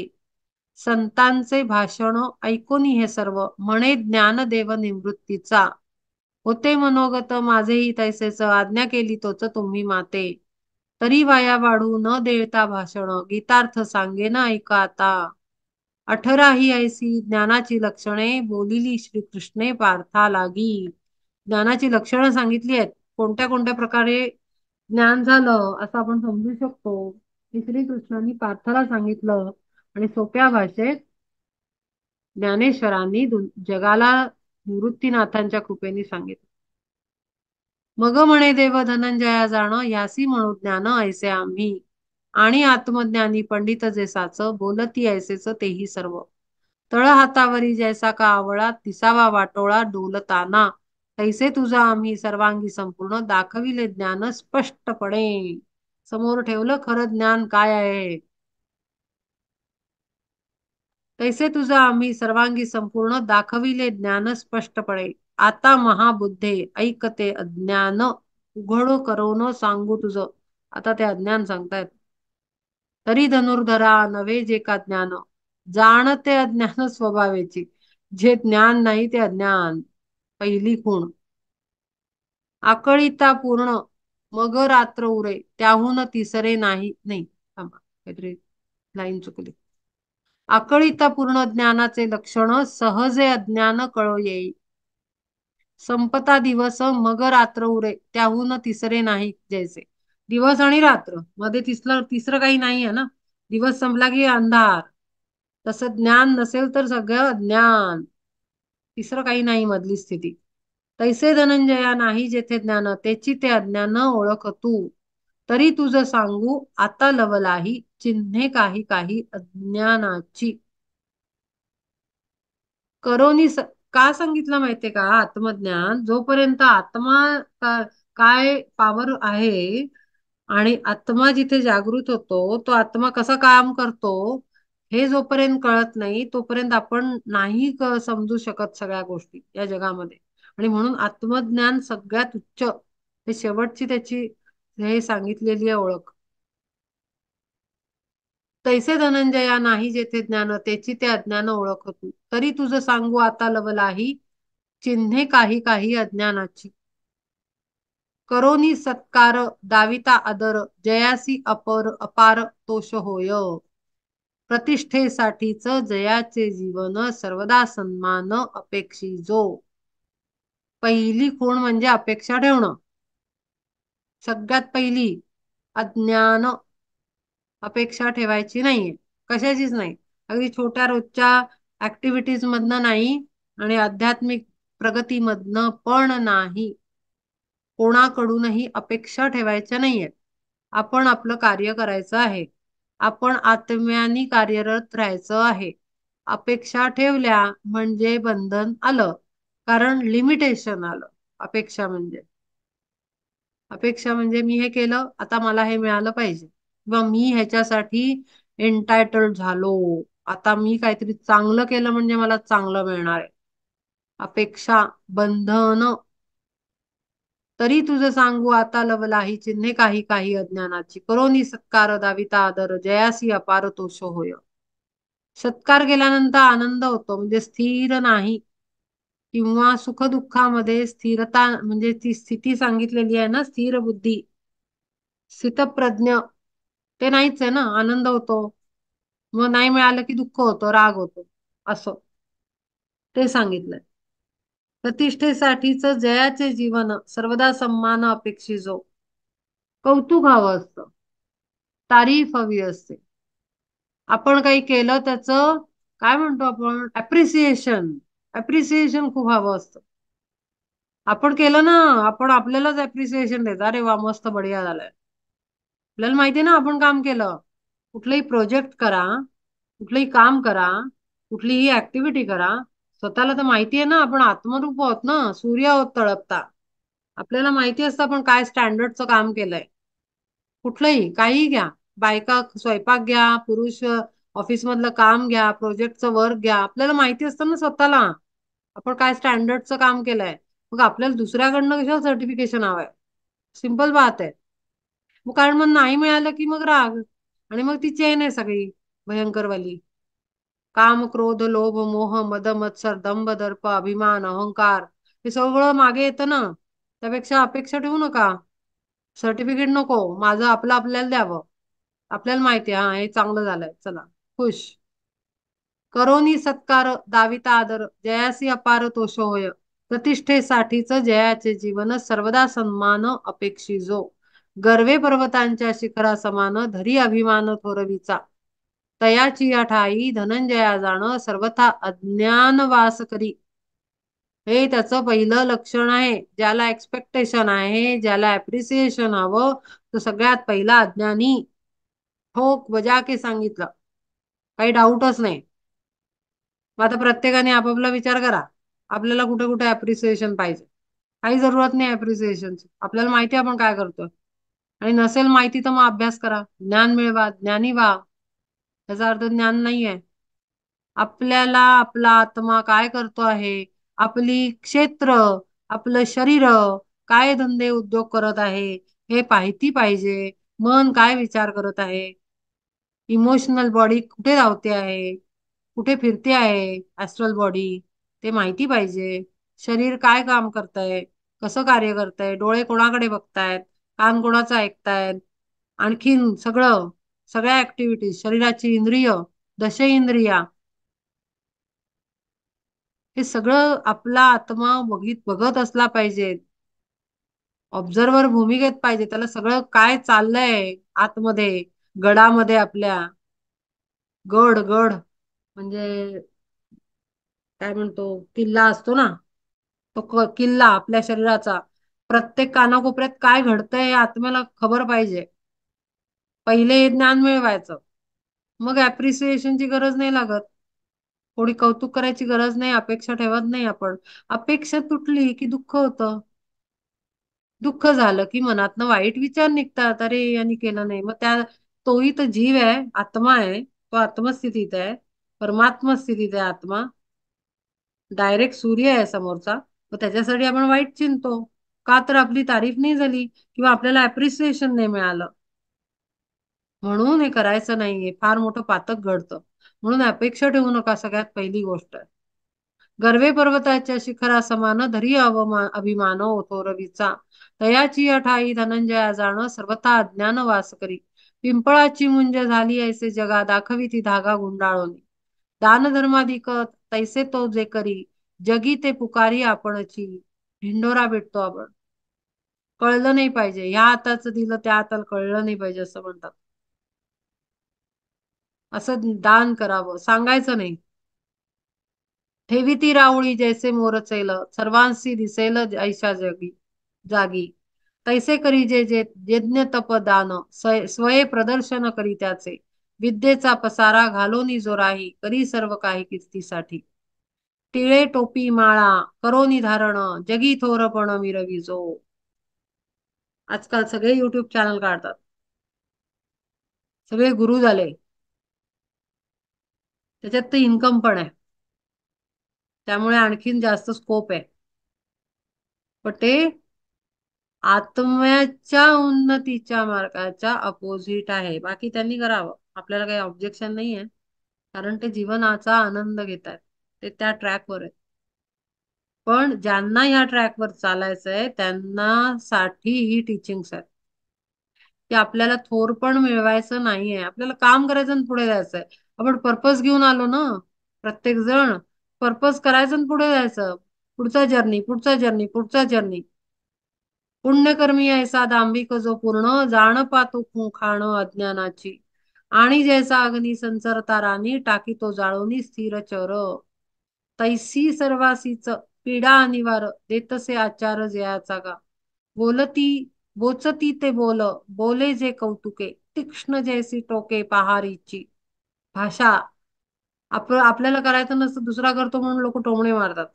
संतांचे भाषण ऐकून हे सर्व, म्हणे ज्ञानदेव निवृत्तीचा. होते मनोगत माझेही तैसेच, आज्ञा केली तोच तुम्ही माते. तरी वाया वाढू न देता भाषण, गीतार्थ सांगे ना ऐका आता. 18 ही ऐसी ज्ञानाची लक्षणे, बोलिली श्रीकृष्णे पार्था लागी. ज्ञानाची लक्षणं सांगितली आहेत, कोणत्या कोणत्या प्रकारे ज्ञान झालं असं आपण समजू शकतो. हे श्रीकृष्णांनी पार्थाला सांगितलं आणि सोप्या भाषेत ज्ञानेश्वरांनी जगाला निवृत्तीनाथांच्या कृपेने सांगितलं. मग म्हणे देव धनंजया जाण यासी म्हणू ज्ञान ऐसे आम्ही आणि आत्मज्ञानी पंडित जे साच बोलती ऐसेच तेही सर्व तळ हातावरी जैसा का आवळा तिसावा वाटोळा डोलताना तैसे तुझा आम्ही सर्वांगी संपूर्ण दाखविले ज्ञान स्पष्टपणे समोर ठेवलं खरं ज्ञान काय आहे तैसे तुझा आम्ही सर्वांगी संपूर्ण दाखविले ज्ञान स्पष्टपणे आता महाबुद्धे ऐकते अज्ञान उघड करून सांगू तुझं आता ते अज्ञान सांगतायत तरी धनुर्धरा नवे जे का ज्ञान जाणते अज्ञान स्वभावेची जे ज्ञान नाही ते अज्ञान पहिली खूण आकळीता पूर्ण मग रात्र उरे त्याहून तिसरे नाही नाही थांबा काहीतरी लाईन चुकली आकळीता पूर्ण ज्ञानाचे लक्षण सहजे अज्ञान कळो येई संपता दिवस मग रात्र उरे त्याहून तिसरे नाही जैसे दिवस आणि रात्र मध्ये तिसरं काही नाही आहे ना दिवस संपला की अंधार तसं ज्ञान नसेल तर सगळं ज्ञान तिसरं काही नाही मधली स्थिती तैसे धनंजया नाही जेथे ज्ञान त्याची ते अज्ञान ओळख तू तरी तुझं सांगू आता लवलाही चिन्हे काही काही अज्ञानाची करोनी का सांगितलं माहितीये का आत्मज्ञान जोपर्यंत आत्मा का, काय पावर आहे आणि आत्मा जिथे जागृत होतो तो आत्मा कसा काम करतो हे जोपर्यंत कळत नाही तोपर्यंत आपण नाही समजू शकत सगळ्या गोष्टी या जगामध्ये आणि म्हणून आत्मज्ञान सगळ्यात उच्च हे शेवटची त्याची हे सांगितलेली आहे ओळख तैसे धनंजया नाही जेथे ज्ञान त्याची ते अज्ञान ओळख तू तरी तुझं सांगू आता लवलाही चिन्हे काही काही अज्ञानाची करोनी सत्कार दाविता आदर जयासी अपार तोष होय प्रतिष्ठेसाठीच जयाचे जीवन सर्वदा सन्मान अपेक्षी जो पहिली खूण म्हणजे अपेक्षा ठेवणं सगळ्यात पहिली अज्ञान अपेक्षा ठेवायची नाहीये कशाचीच नाही अगदी छोट्या रोजच्या ऍक्टिव्हिटीज मधनं नाही आणि आध्यात्मिक प्रगतीमधनं पण नाही कोणाकडूनही अपेक्षा ठेवायच्या नाहीये आपण आपलं कार्य करायचं आहे आपण आत्म्यानी कार्यरत राहायचं आहे अपेक्षा ठेवल्या म्हणजे बंधन आलं कारण लिमिटेशन आलं अपेक्षा म्हणजे अपेक्षा म्हणजे मी हे केलं आता मला हे मिळालं पाहिजे किंवा मी ह्याच्यासाठी एंटायटल्ड झालो आता मी काहीतरी चांगलं केलं म्हणजे मला चांगलं मिळणार आहे अपेक्षा बंधन तरी तुझं सांगू आता लवलाही चिन्हे काही काही अज्ञानाची करोनी सत्कार दाविता आदर जयासी अपार तोष होय सत्कार केल्यानंतर आनंद होतो म्हणजे स्थिर नाही किंवा सुखदुःखामध्ये स्थिरता म्हणजे ती स्थिती सांगितलेली आहे ना स्थिर बुद्धी स्थितप्रज्ञ ते नाहीच आहे ना आनंद होतो मग नाही मिळालं की दुःख होतं राग होतो असं ते सांगितलंय प्रतिष्ठेसाठीच जयाचे जीवन सर्वदा सन्मान अपेक्षितो कौतुक हवं असतं तारीफ हवी असते आपण काही केलं त्याचं काय म्हणतो आपण अप्रिसिएशन खूप हवं असतं आपण केलं ना आपण आपल्यालाच अप्रिसिएशन देत अरे वा मस्त बढिया झालंय आपल्याला माहितीये ना आपण काम केलं कुठलंही प्रोजेक्ट करा कुठलंही काम करा कुठलीही ऍक्टिव्हिटी करा स्वतःला तर माहिती आहे ना आपण आत्मरूप आहोत ना सूर्य आहोत तळपता आपल्याला माहिती असतं आपण काय स्टँडर्डचं काम केलंय कुठलंही काही घ्या बायका स्वयंपाक घ्या पुरुष ऑफिस मधलं काम घ्या प्रोजेक्टचं वर्क घ्या आपल्याला माहिती असतं ना स्वतःला आपण काय स्टँडर्डचं काम केलंय मग आपल्याला दुसऱ्याकडनं कशाला सर्टिफिकेशन हवंय सिंपल बात आहे मग कारण मग नाही मिळालं की मग राग आणि मग ती चेन आहे सगळी भयंकरवाली काम क्रोध लोभ मोह मद मत्सर दंभ दर्प अभिमान अहंकार हे सगळं मागे येतं ना त्यापेक्षा अपेक्षा ठेवू नका सर्टिफिकेट नको माझं आपलं आपल्याला द्यावं आपल्याला माहिती आहे हा हे चांगलं झालंय चला खुश करोनी सत्कार दाविता आदर जयासी अपार तोष होय प्रतिष्ठेसाठीच जयाचे जीवन सर्वदा सन्मान अपेक्षिजो गर्वे पर्वतांच्या शिखरा समान धरी अभिमान थोरवीचा तयाची या ठाई धनंजया जाण सर्वथा अज्ञान वास करी हे त्याचं पहिलं लक्षण आहे. ज्याला एक्सपेक्टेशन आहे, ज्याला अप्रिसिएशन हवं, तो सगळ्यात पहिला अज्ञानी. ठोक बजा के सांगितलं, काही डाऊटच नाही. मग आता प्रत्येकाने आपापला विचार करा. आपल्याला कुठे कुठे अप्रिसिएशन पाहिजे? काही जरूरत नाही अप्रिसिएशनची. आपल्याला माहिती आहे आपण काय करतोय. आणि नसेल माहिती तर मग अभ्यास करा, ज्ञान मिळवा, ज्ञानी व्हा. त्याचा अर्थ ज्ञान नाहीये. आपल्याला आपला आत्मा काय करतो आहे, आपली क्षेत्र, आपलं शरीर काय धंदे उद्योग करत आहे, हे माहिती पाहिजे. मन काय विचार करत आहे, इमोशनल बॉडी कुठे धावते आहे, कुठे फिरते आहे, ऍस्ट्रल बॉडी, ते माहिती पाहिजे. शरीर काय काम करतंय, कसं कार्य करतंय, डोळे कोणाकडे बघतायत, कान कोणाचं ऐकतायत, आणखीन सगळं, सगळ्या ऍक्टिव्हिटीज, शरीराची इंद्रिय, दश इंद्रिया, हे सगळं आपला आत्मा बघत असला पाहिजे. ऑब्झर्वर भूमिकेत पाहिजे. त्याला सगळं काय चाललंय आतमध्ये, गडामध्ये आपल्या. गड गड म्हणजे काय म्हणतो, किल्ला असतो ना, तो किल्ला आपल्या शरीराचा. प्रत्येक कानाकोपऱ्यात काय घडतंय हे आत्म्याला खबर पाहिजे. पहिले हे ज्ञान मिळवायचं, मग ऍप्रिसिएशनची गरज नाही लागत. कोणी कौतुक करायची गरज नाही, अपेक्षा ठेवत नाही आपण. अपेक्षा तुटली की दुःख होतं. दुःख झालं की मनातनं वाईट विचार निघतात, अरे यांनी केलं नाही. मग त्या, तोही तर जीव आहे, आत्मा आहे, तो आत्मस्थितीत आहे, परमात्मा स्थितीत आहे आत्मा. डायरेक्ट सूर्य आहे समोरचा. मग त्याच्यासाठी आपण वाईट चिंतो, का तर आपली तारीफ नाही झाली किंवा आपल्याला अप्रिसिएशन नाही मिळालं. म्हणून हे करायचं नाहीये, फार मोठं पातक घडतं. म्हणून अपेक्षा ठेवू नका, सगळ्यात पहिली गोष्ट. गर्वे पर्वताच्या शिखरा समान धरी अभिमान होतो रवीचा. तयाची अठाई धनंजया जाण सर्वथा अज्ञान वास करी. पिंपळाची मुंज झाली ऐसे जगा दाखवी ती धागा गुंडाळून. दान धर्माधिक तैसे तो जे करी, जगी ते पुकारी आपणची. ढिंडोरा भेटतो आपण. कळलं नाही पाहिजे, ह्या हाताचं दिलं त्या हाताला कळलं नाही पाहिजे असं म्हणतात. असं दान करावं, सांगायचं नाही. ठेवी ती राऊळी जैसे मोरचेल, सर्वांशी दिसेल ऐशा जगी जागी. तैसे करी जे जे यज्ञ तप दान, स्वये प्रदर्शन करी त्याचे. विद्येचा पसारा घालोनी जोराही, करी सर्व काही कीर्तीसाठी. टिळे टोपी माळा करोनी धारण, जगी थोरपण मिरविजो. आजकाल सगळे युट्यूब चॅनल काढतात, सगळे गुरु झाले. त्याच्यात तर इन्कम पण आहे, त्यामुळे आणखीन जास्त स्कोप आहे. पण ते आत्म्याच्या उन्नतीच्या मार्गाच्या अपोजिट आहे. बाकी त्यांनी करावं, आपल्याला काही ऑब्जेक्शन नाही आहे, कारण ते जीवनाचा आनंद घेतात, ते त्या ट्रॅकवर आहे. पण ज्यांना या ट्रॅकवर चालायचंय त्यांना साठी ही टीचिंग्स आहेत, की आपल्याला थोरपण मिळवायचं नाहीये, आपल्याला काम करायचं आणि पुढे जायचंय. आपण पर्पज घेऊन आलो ना, प्रत्येक जण पर्पज करायचं आणि पुढे जायचं. पुढचा जर्नी, पुढचा जर्नी, पुढचा जर्नी. पुण्यकर्मी ऐसा दांभिक जो पूर्ण, जाण पातो खाण अज्ञानाची. आणि जैसा अग्नी संचरता राणी, टाकी तो जाळोनी स्थिर चर. तैसी सर्वासीच पीडा निवार, देतसे आचार जयाचा गा. बोलती बोचती ते बोल, बोले जे कौतुके, तीक्ष्ण जैसी टोके पहारीची. भाषा, आपल्याला करायचं नसतं, दुसरा करतो म्हणून लोक टोमणे मारतात.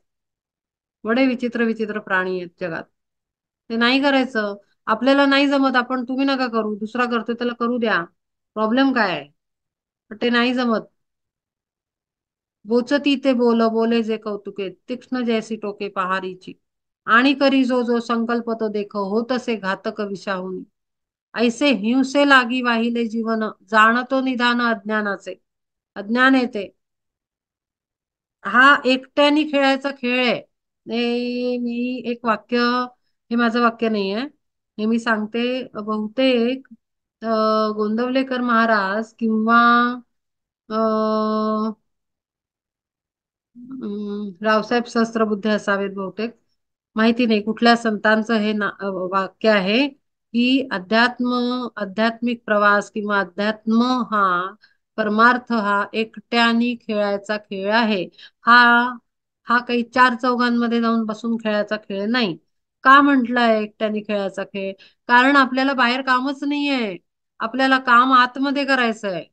बडे विचित्र विचित्र प्राणी आहेत जगात. ते नाही करायचं. आपल्याला नाही जमत, आपण तुम्ही नका करू, दुसरा करतोय त्याला करू द्या. प्रॉब्लेम काय आहे? पण ते नाही जमत. बोचती ते बोल, बोले जे कौतुके, तीक्ष्ण जैसी टोके पहारीची. आणि करी जो जो संकल्प तो देख, होत असे घातक विषाहून. ऐसे हिंसे लागी वाहिले जीवन, जाणतो निधान अज्ञानाचे. अज्ञान येते. हा एकट्याने खेळायचा खेळ आहे. मी एक वाक्य, हे माझं वाक्य नाही आहे, हे मी सांगते. बहुतेक गोंदवलेकर महाराज किंवा रावसाहेब सहस्त्रबुद्धे असावेत बहुतेक, माहिती नाही कुठल्या संतांचं हे वाक्य आहे, की आध्यात्मिक प्रवास किंवा अध्यात्म हा, परमार्थ हा एकट्याने खेळायचा खेळ आहे. हा हा काही चार चौघांमध्ये जाऊन बसून खेळायचा खेळ नाही. का म्हटलंय एकट्याने खेळायचा खेळ? कारण आपल्याला बाहेर कामच नाहीये. आपल्याला काम आतमध्ये करायचंय.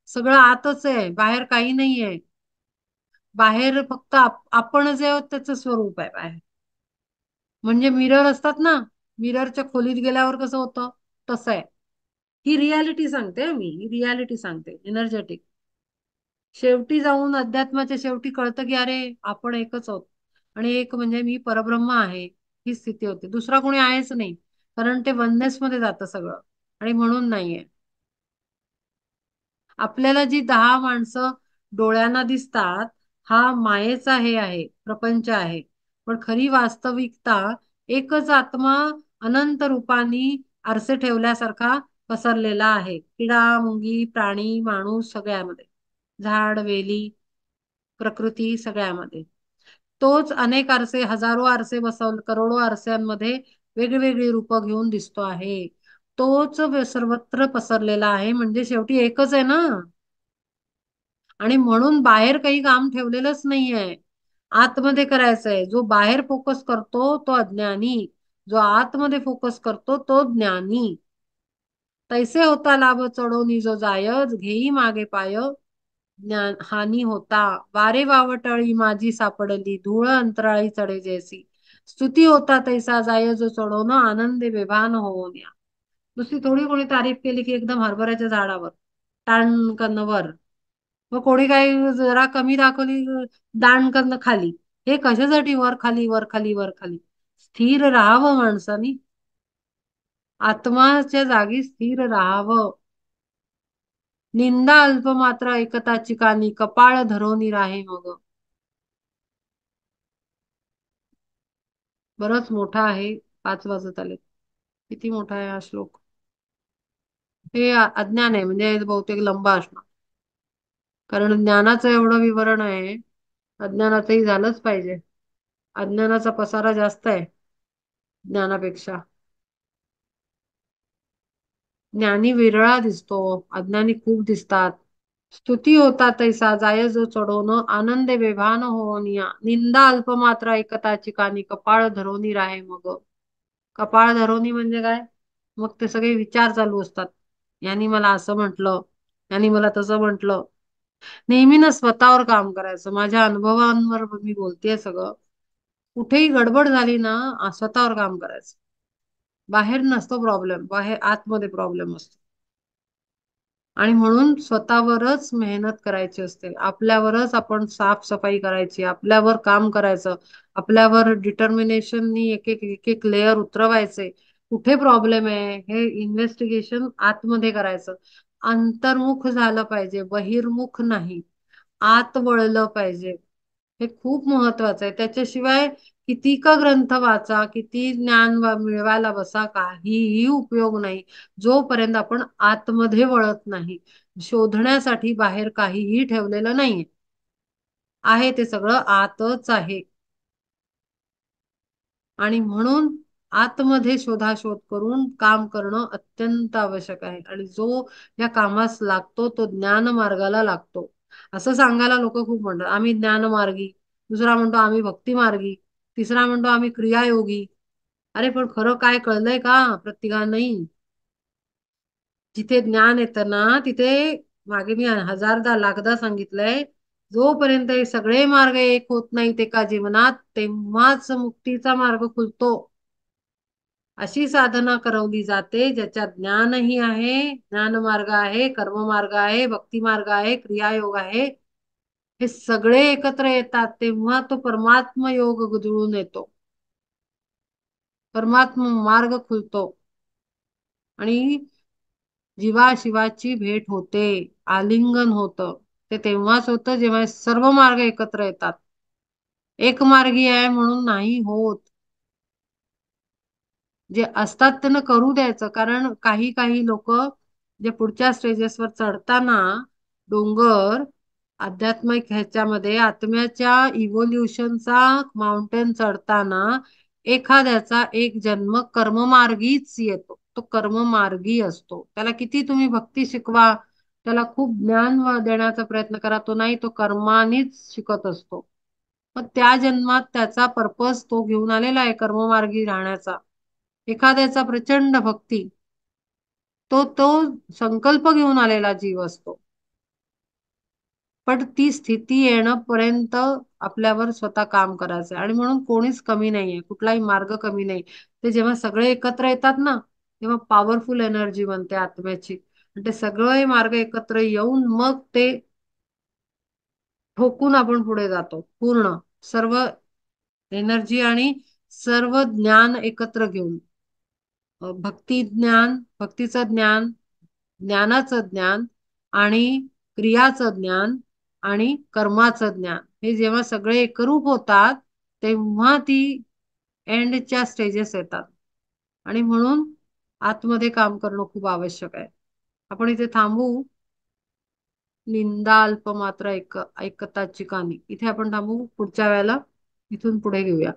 सगळं आतच आहे, बाहेर काही नाहीये. बाहेर फक्त आपण जे आहोत त्याचं स्वरूप आहे बाहेर. म्हणजे मिरर असतात ना, मिररच्या खोलीत गेल्यावर कसं होतं, तसं आहे. ही रियालिटी सांगते मी, ही रियालिटी सांगते एनर्जेटिक. शेवटी जाऊन अध्यात्माच्या शेवटी कळतं की अरे आपण एकच आहोत. आणि एक म्हणजे मी परब्रह्म आहे, ही स्थिती होते. दुसरा कोणी आहेच नाही, कारण ते वननेस मध्ये जातं सगळं. आणि म्हणून नाहीये. आपल्याला जी 10 माणसं डोळ्यांना दिसतात, हा मायेचा हे आहे, प्रपंच आहे. पण खरी वास्तविकता एकच आत्मा अनंत रूपांनी आरसे ठेवल्यासारखा पसरलेला आहे, किडा मुंगी प्राणी माणूस सगळ्यामध्ये, झाड वेली प्रकृती सगळ्यामध्ये. तोच अनेक आरसे, हजारो आरसे बसवून करोडो आरशांमध्ये वेगवेगळी रूपं घेऊन दिसतो आहे. तोच सर्वत्र पसरलेला आहे, म्हणजे शेवटी एकच आहे ना. आणि म्हणून बाहेर काही काम ठेवलेलंच नाहीये, आतमध्ये करायचंय. जो बाहेर फोकस करतो तो अज्ञानी, जो आतमध्ये फोकस करतो तो ज्ञानी. तैसे होता लाभ चढवणी जो जाय, घेई मागे पाय, ज्ञान हानी होता. वारे वावटळी माझी सापडली, धूळ अंतराळी चढे जैसी. स्तुती होता तैसा जाय जो चढवणं, आनंदे बेभान होऊन या. नुसती थोडी कोणी तारीफ केली की एकदम हरभऱ्याच्या झाडावर टाण वर. मग कोणी काही जरा कमी दाखवली, दाण करणं खाली. हे कशासाठी वर खाली वर खाली वर खाली? स्थिर राहावं माणसानी, आत्माच्या जागी स्थिर राहावं. निंदा अल्पमात्र ऐकताची कानी, कपाळ धरोनी राहे मग. बरंच मोठा आहे. 5 वाजत आले. किती मोठा आहे हा श्लोक? हे अज्ञान आहे, म्हणजे बहुतेक लंबा असणार. कारण ज्ञानाचं एवढं विवरण आहे, अज्ञानाचंही झालंच पाहिजे. अज्ञानाचा पसारा जास्त आहे ज्ञानापेक्षा. ज्ञानी विरळा दिसतो, अज्ञानी खूप दिसतात. स्तुती होता तैसा जाय जो चढवणं, आनंदे बेभान होनिया. निंदा अल्पमात्र ऐकताची कानी, कपाळ धरोनी राहे मग. कपाळ धरोनी म्हणजे काय? मग ते सगळे विचार चालू असतात. यांनी मला असं म्हटलं, यांनी मला तसं म्हटलं. नेहमी ना स्वतःवर काम करायचं. माझ्या अनुभवांवर मी बोलतेय सगळं. कुठेही गडबड झाली ना, स्वतःवर काम करायचं. बाहेर नसतो प्रॉब्लेम, बाहेर आतमध्ये प्रॉब्लेम असतो. आणि म्हणून स्वतःवरच मेहनत करायची असते. आपल्यावरच आपण साफसफाई करायची, आपल्यावर काम करायचं. आपल्यावर डिटर्मिनेशननी एक एक एक एक लेअर उतरवायचे. कुठे प्रॉब्लेम आहे हे इन्व्हेस्टिगेशन आतमध्ये करायचं. अंतर्मुख झालं पाहिजे, बहिर्मुख नाही. आत वळलं पाहिजे. हे खूप महत्वाचं आहे. त्याच्याशिवाय किती का ग्रंथ वाचा, किती ज्ञान मिळवायला बसा, काहीही उपयोग नाही जोपर्यंत आपण आतमध्ये वळत नाही. शोधण्यासाठी बाहेर काहीही ठेवलेलं नाही आहे, ते सगळं आतच आहे. आणि म्हणून आतमध्ये शोधाशोध करून काम करणं अत्यंत आवश्यक आहे. आणि जो या कामास लागतो तो ज्ञान मार्गाला लागतो. असं सांगायला लोक खूप म्हणतात आम्ही ज्ञानमार्गी, दुसरा म्हणतो आम्ही भक्ती मार्गी, तिसरा म्हणतो आम्ही क्रियायोगी. अरे पण खरं काय कळलंय का प्रत्येका नाही? जिथे ज्ञान येतं ना तिथे, मागे मी हजारदा लाखदा सांगितलंय, जोपर्यंत हे सगळे मार्ग एक होत नाहीत एका जीवनात, तेव्हाच मुक्तीचा मार्ग खुलतो. अशी साधना करवली जाते ज्याच्यात ज्ञानही आहे, ज्ञान मार्ग आहे, कर्म मार्ग आहे, भक्ती मार्ग आहे, क्रियायोग आहे. हे सगळे एकत्र येतात तेव्हा तो परमात्म योग जुळून येतो, परमात्म मार्ग खुलतो. आणि जीवाशिवाची भेट होते, आलिंगन होतं. ते तेव्हाच होतं जेव्हा हे सर्व मार्ग एकत्र येतात. एक मार्गी आहे म्हणून नाही होत. जे असतात त्यांना करू द्यायचं. कारण काही काही लोक जे पुढच्या स्टेजेसवर चढताना, डोंगर आध्यात्मिक ह्याच्यामध्ये आत्म्याच्या इव्होल्युशनचा माउंटेन चढताना एखाद्याचा एक जन्म कर्ममार्गीच येतो. तो कर्ममार्गी असतो. त्याला किती तुम्ही भक्ती शिकवा, त्याला खूप ज्ञान देण्याचा प्रयत्न करा, तो नाही, तो कर्मानीच शिकत असतो. मग त्या जन्मात त्याचा पर्पज तो घेऊन आलेला आहे कर्ममार्गी राहण्याचा. एखाद्याचा प्रचंड भक्ती, तो संकल्प घेऊन आलेला जीव असतो. पण ती स्थिती येणंपर्यंत आपल्यावर स्वतः काम करायचं आणि म्हणून कोणीच कमी नाहीये, कुठलाही मार्ग कमी नाही. ते जेव्हा सगळे एकत्र येतात ना, तेव्हा पॉवरफुल एनर्जी बनते आत्म्याची. आणि ते सगळे मार्ग एकत्र येऊन मग ते ठोकून आपण पुढे जातो. पूर्ण सर्व एनर्जी आणि सर्व ज्ञान एकत्र घेऊन. भक्ती ज्ञान, भक्तीचं ज्ञान, ज्ञानाचं ज्ञान आणि क्रियाचं ज्ञान आणि कर्माचं ज्ञान, हे जेव्हा सगळे एकरूप होतात तेव्हा ती एंडच्या स्टेजेस येतात. आणि म्हणून आतमध्ये काम करणं खूप आवश्यक आहे. आपण इथे थांबू. निंदा अल्पमात्र ऐकताची कानी, इथे आपण थांबू. पुढच्या वेळेला इथून पुढे घेऊया.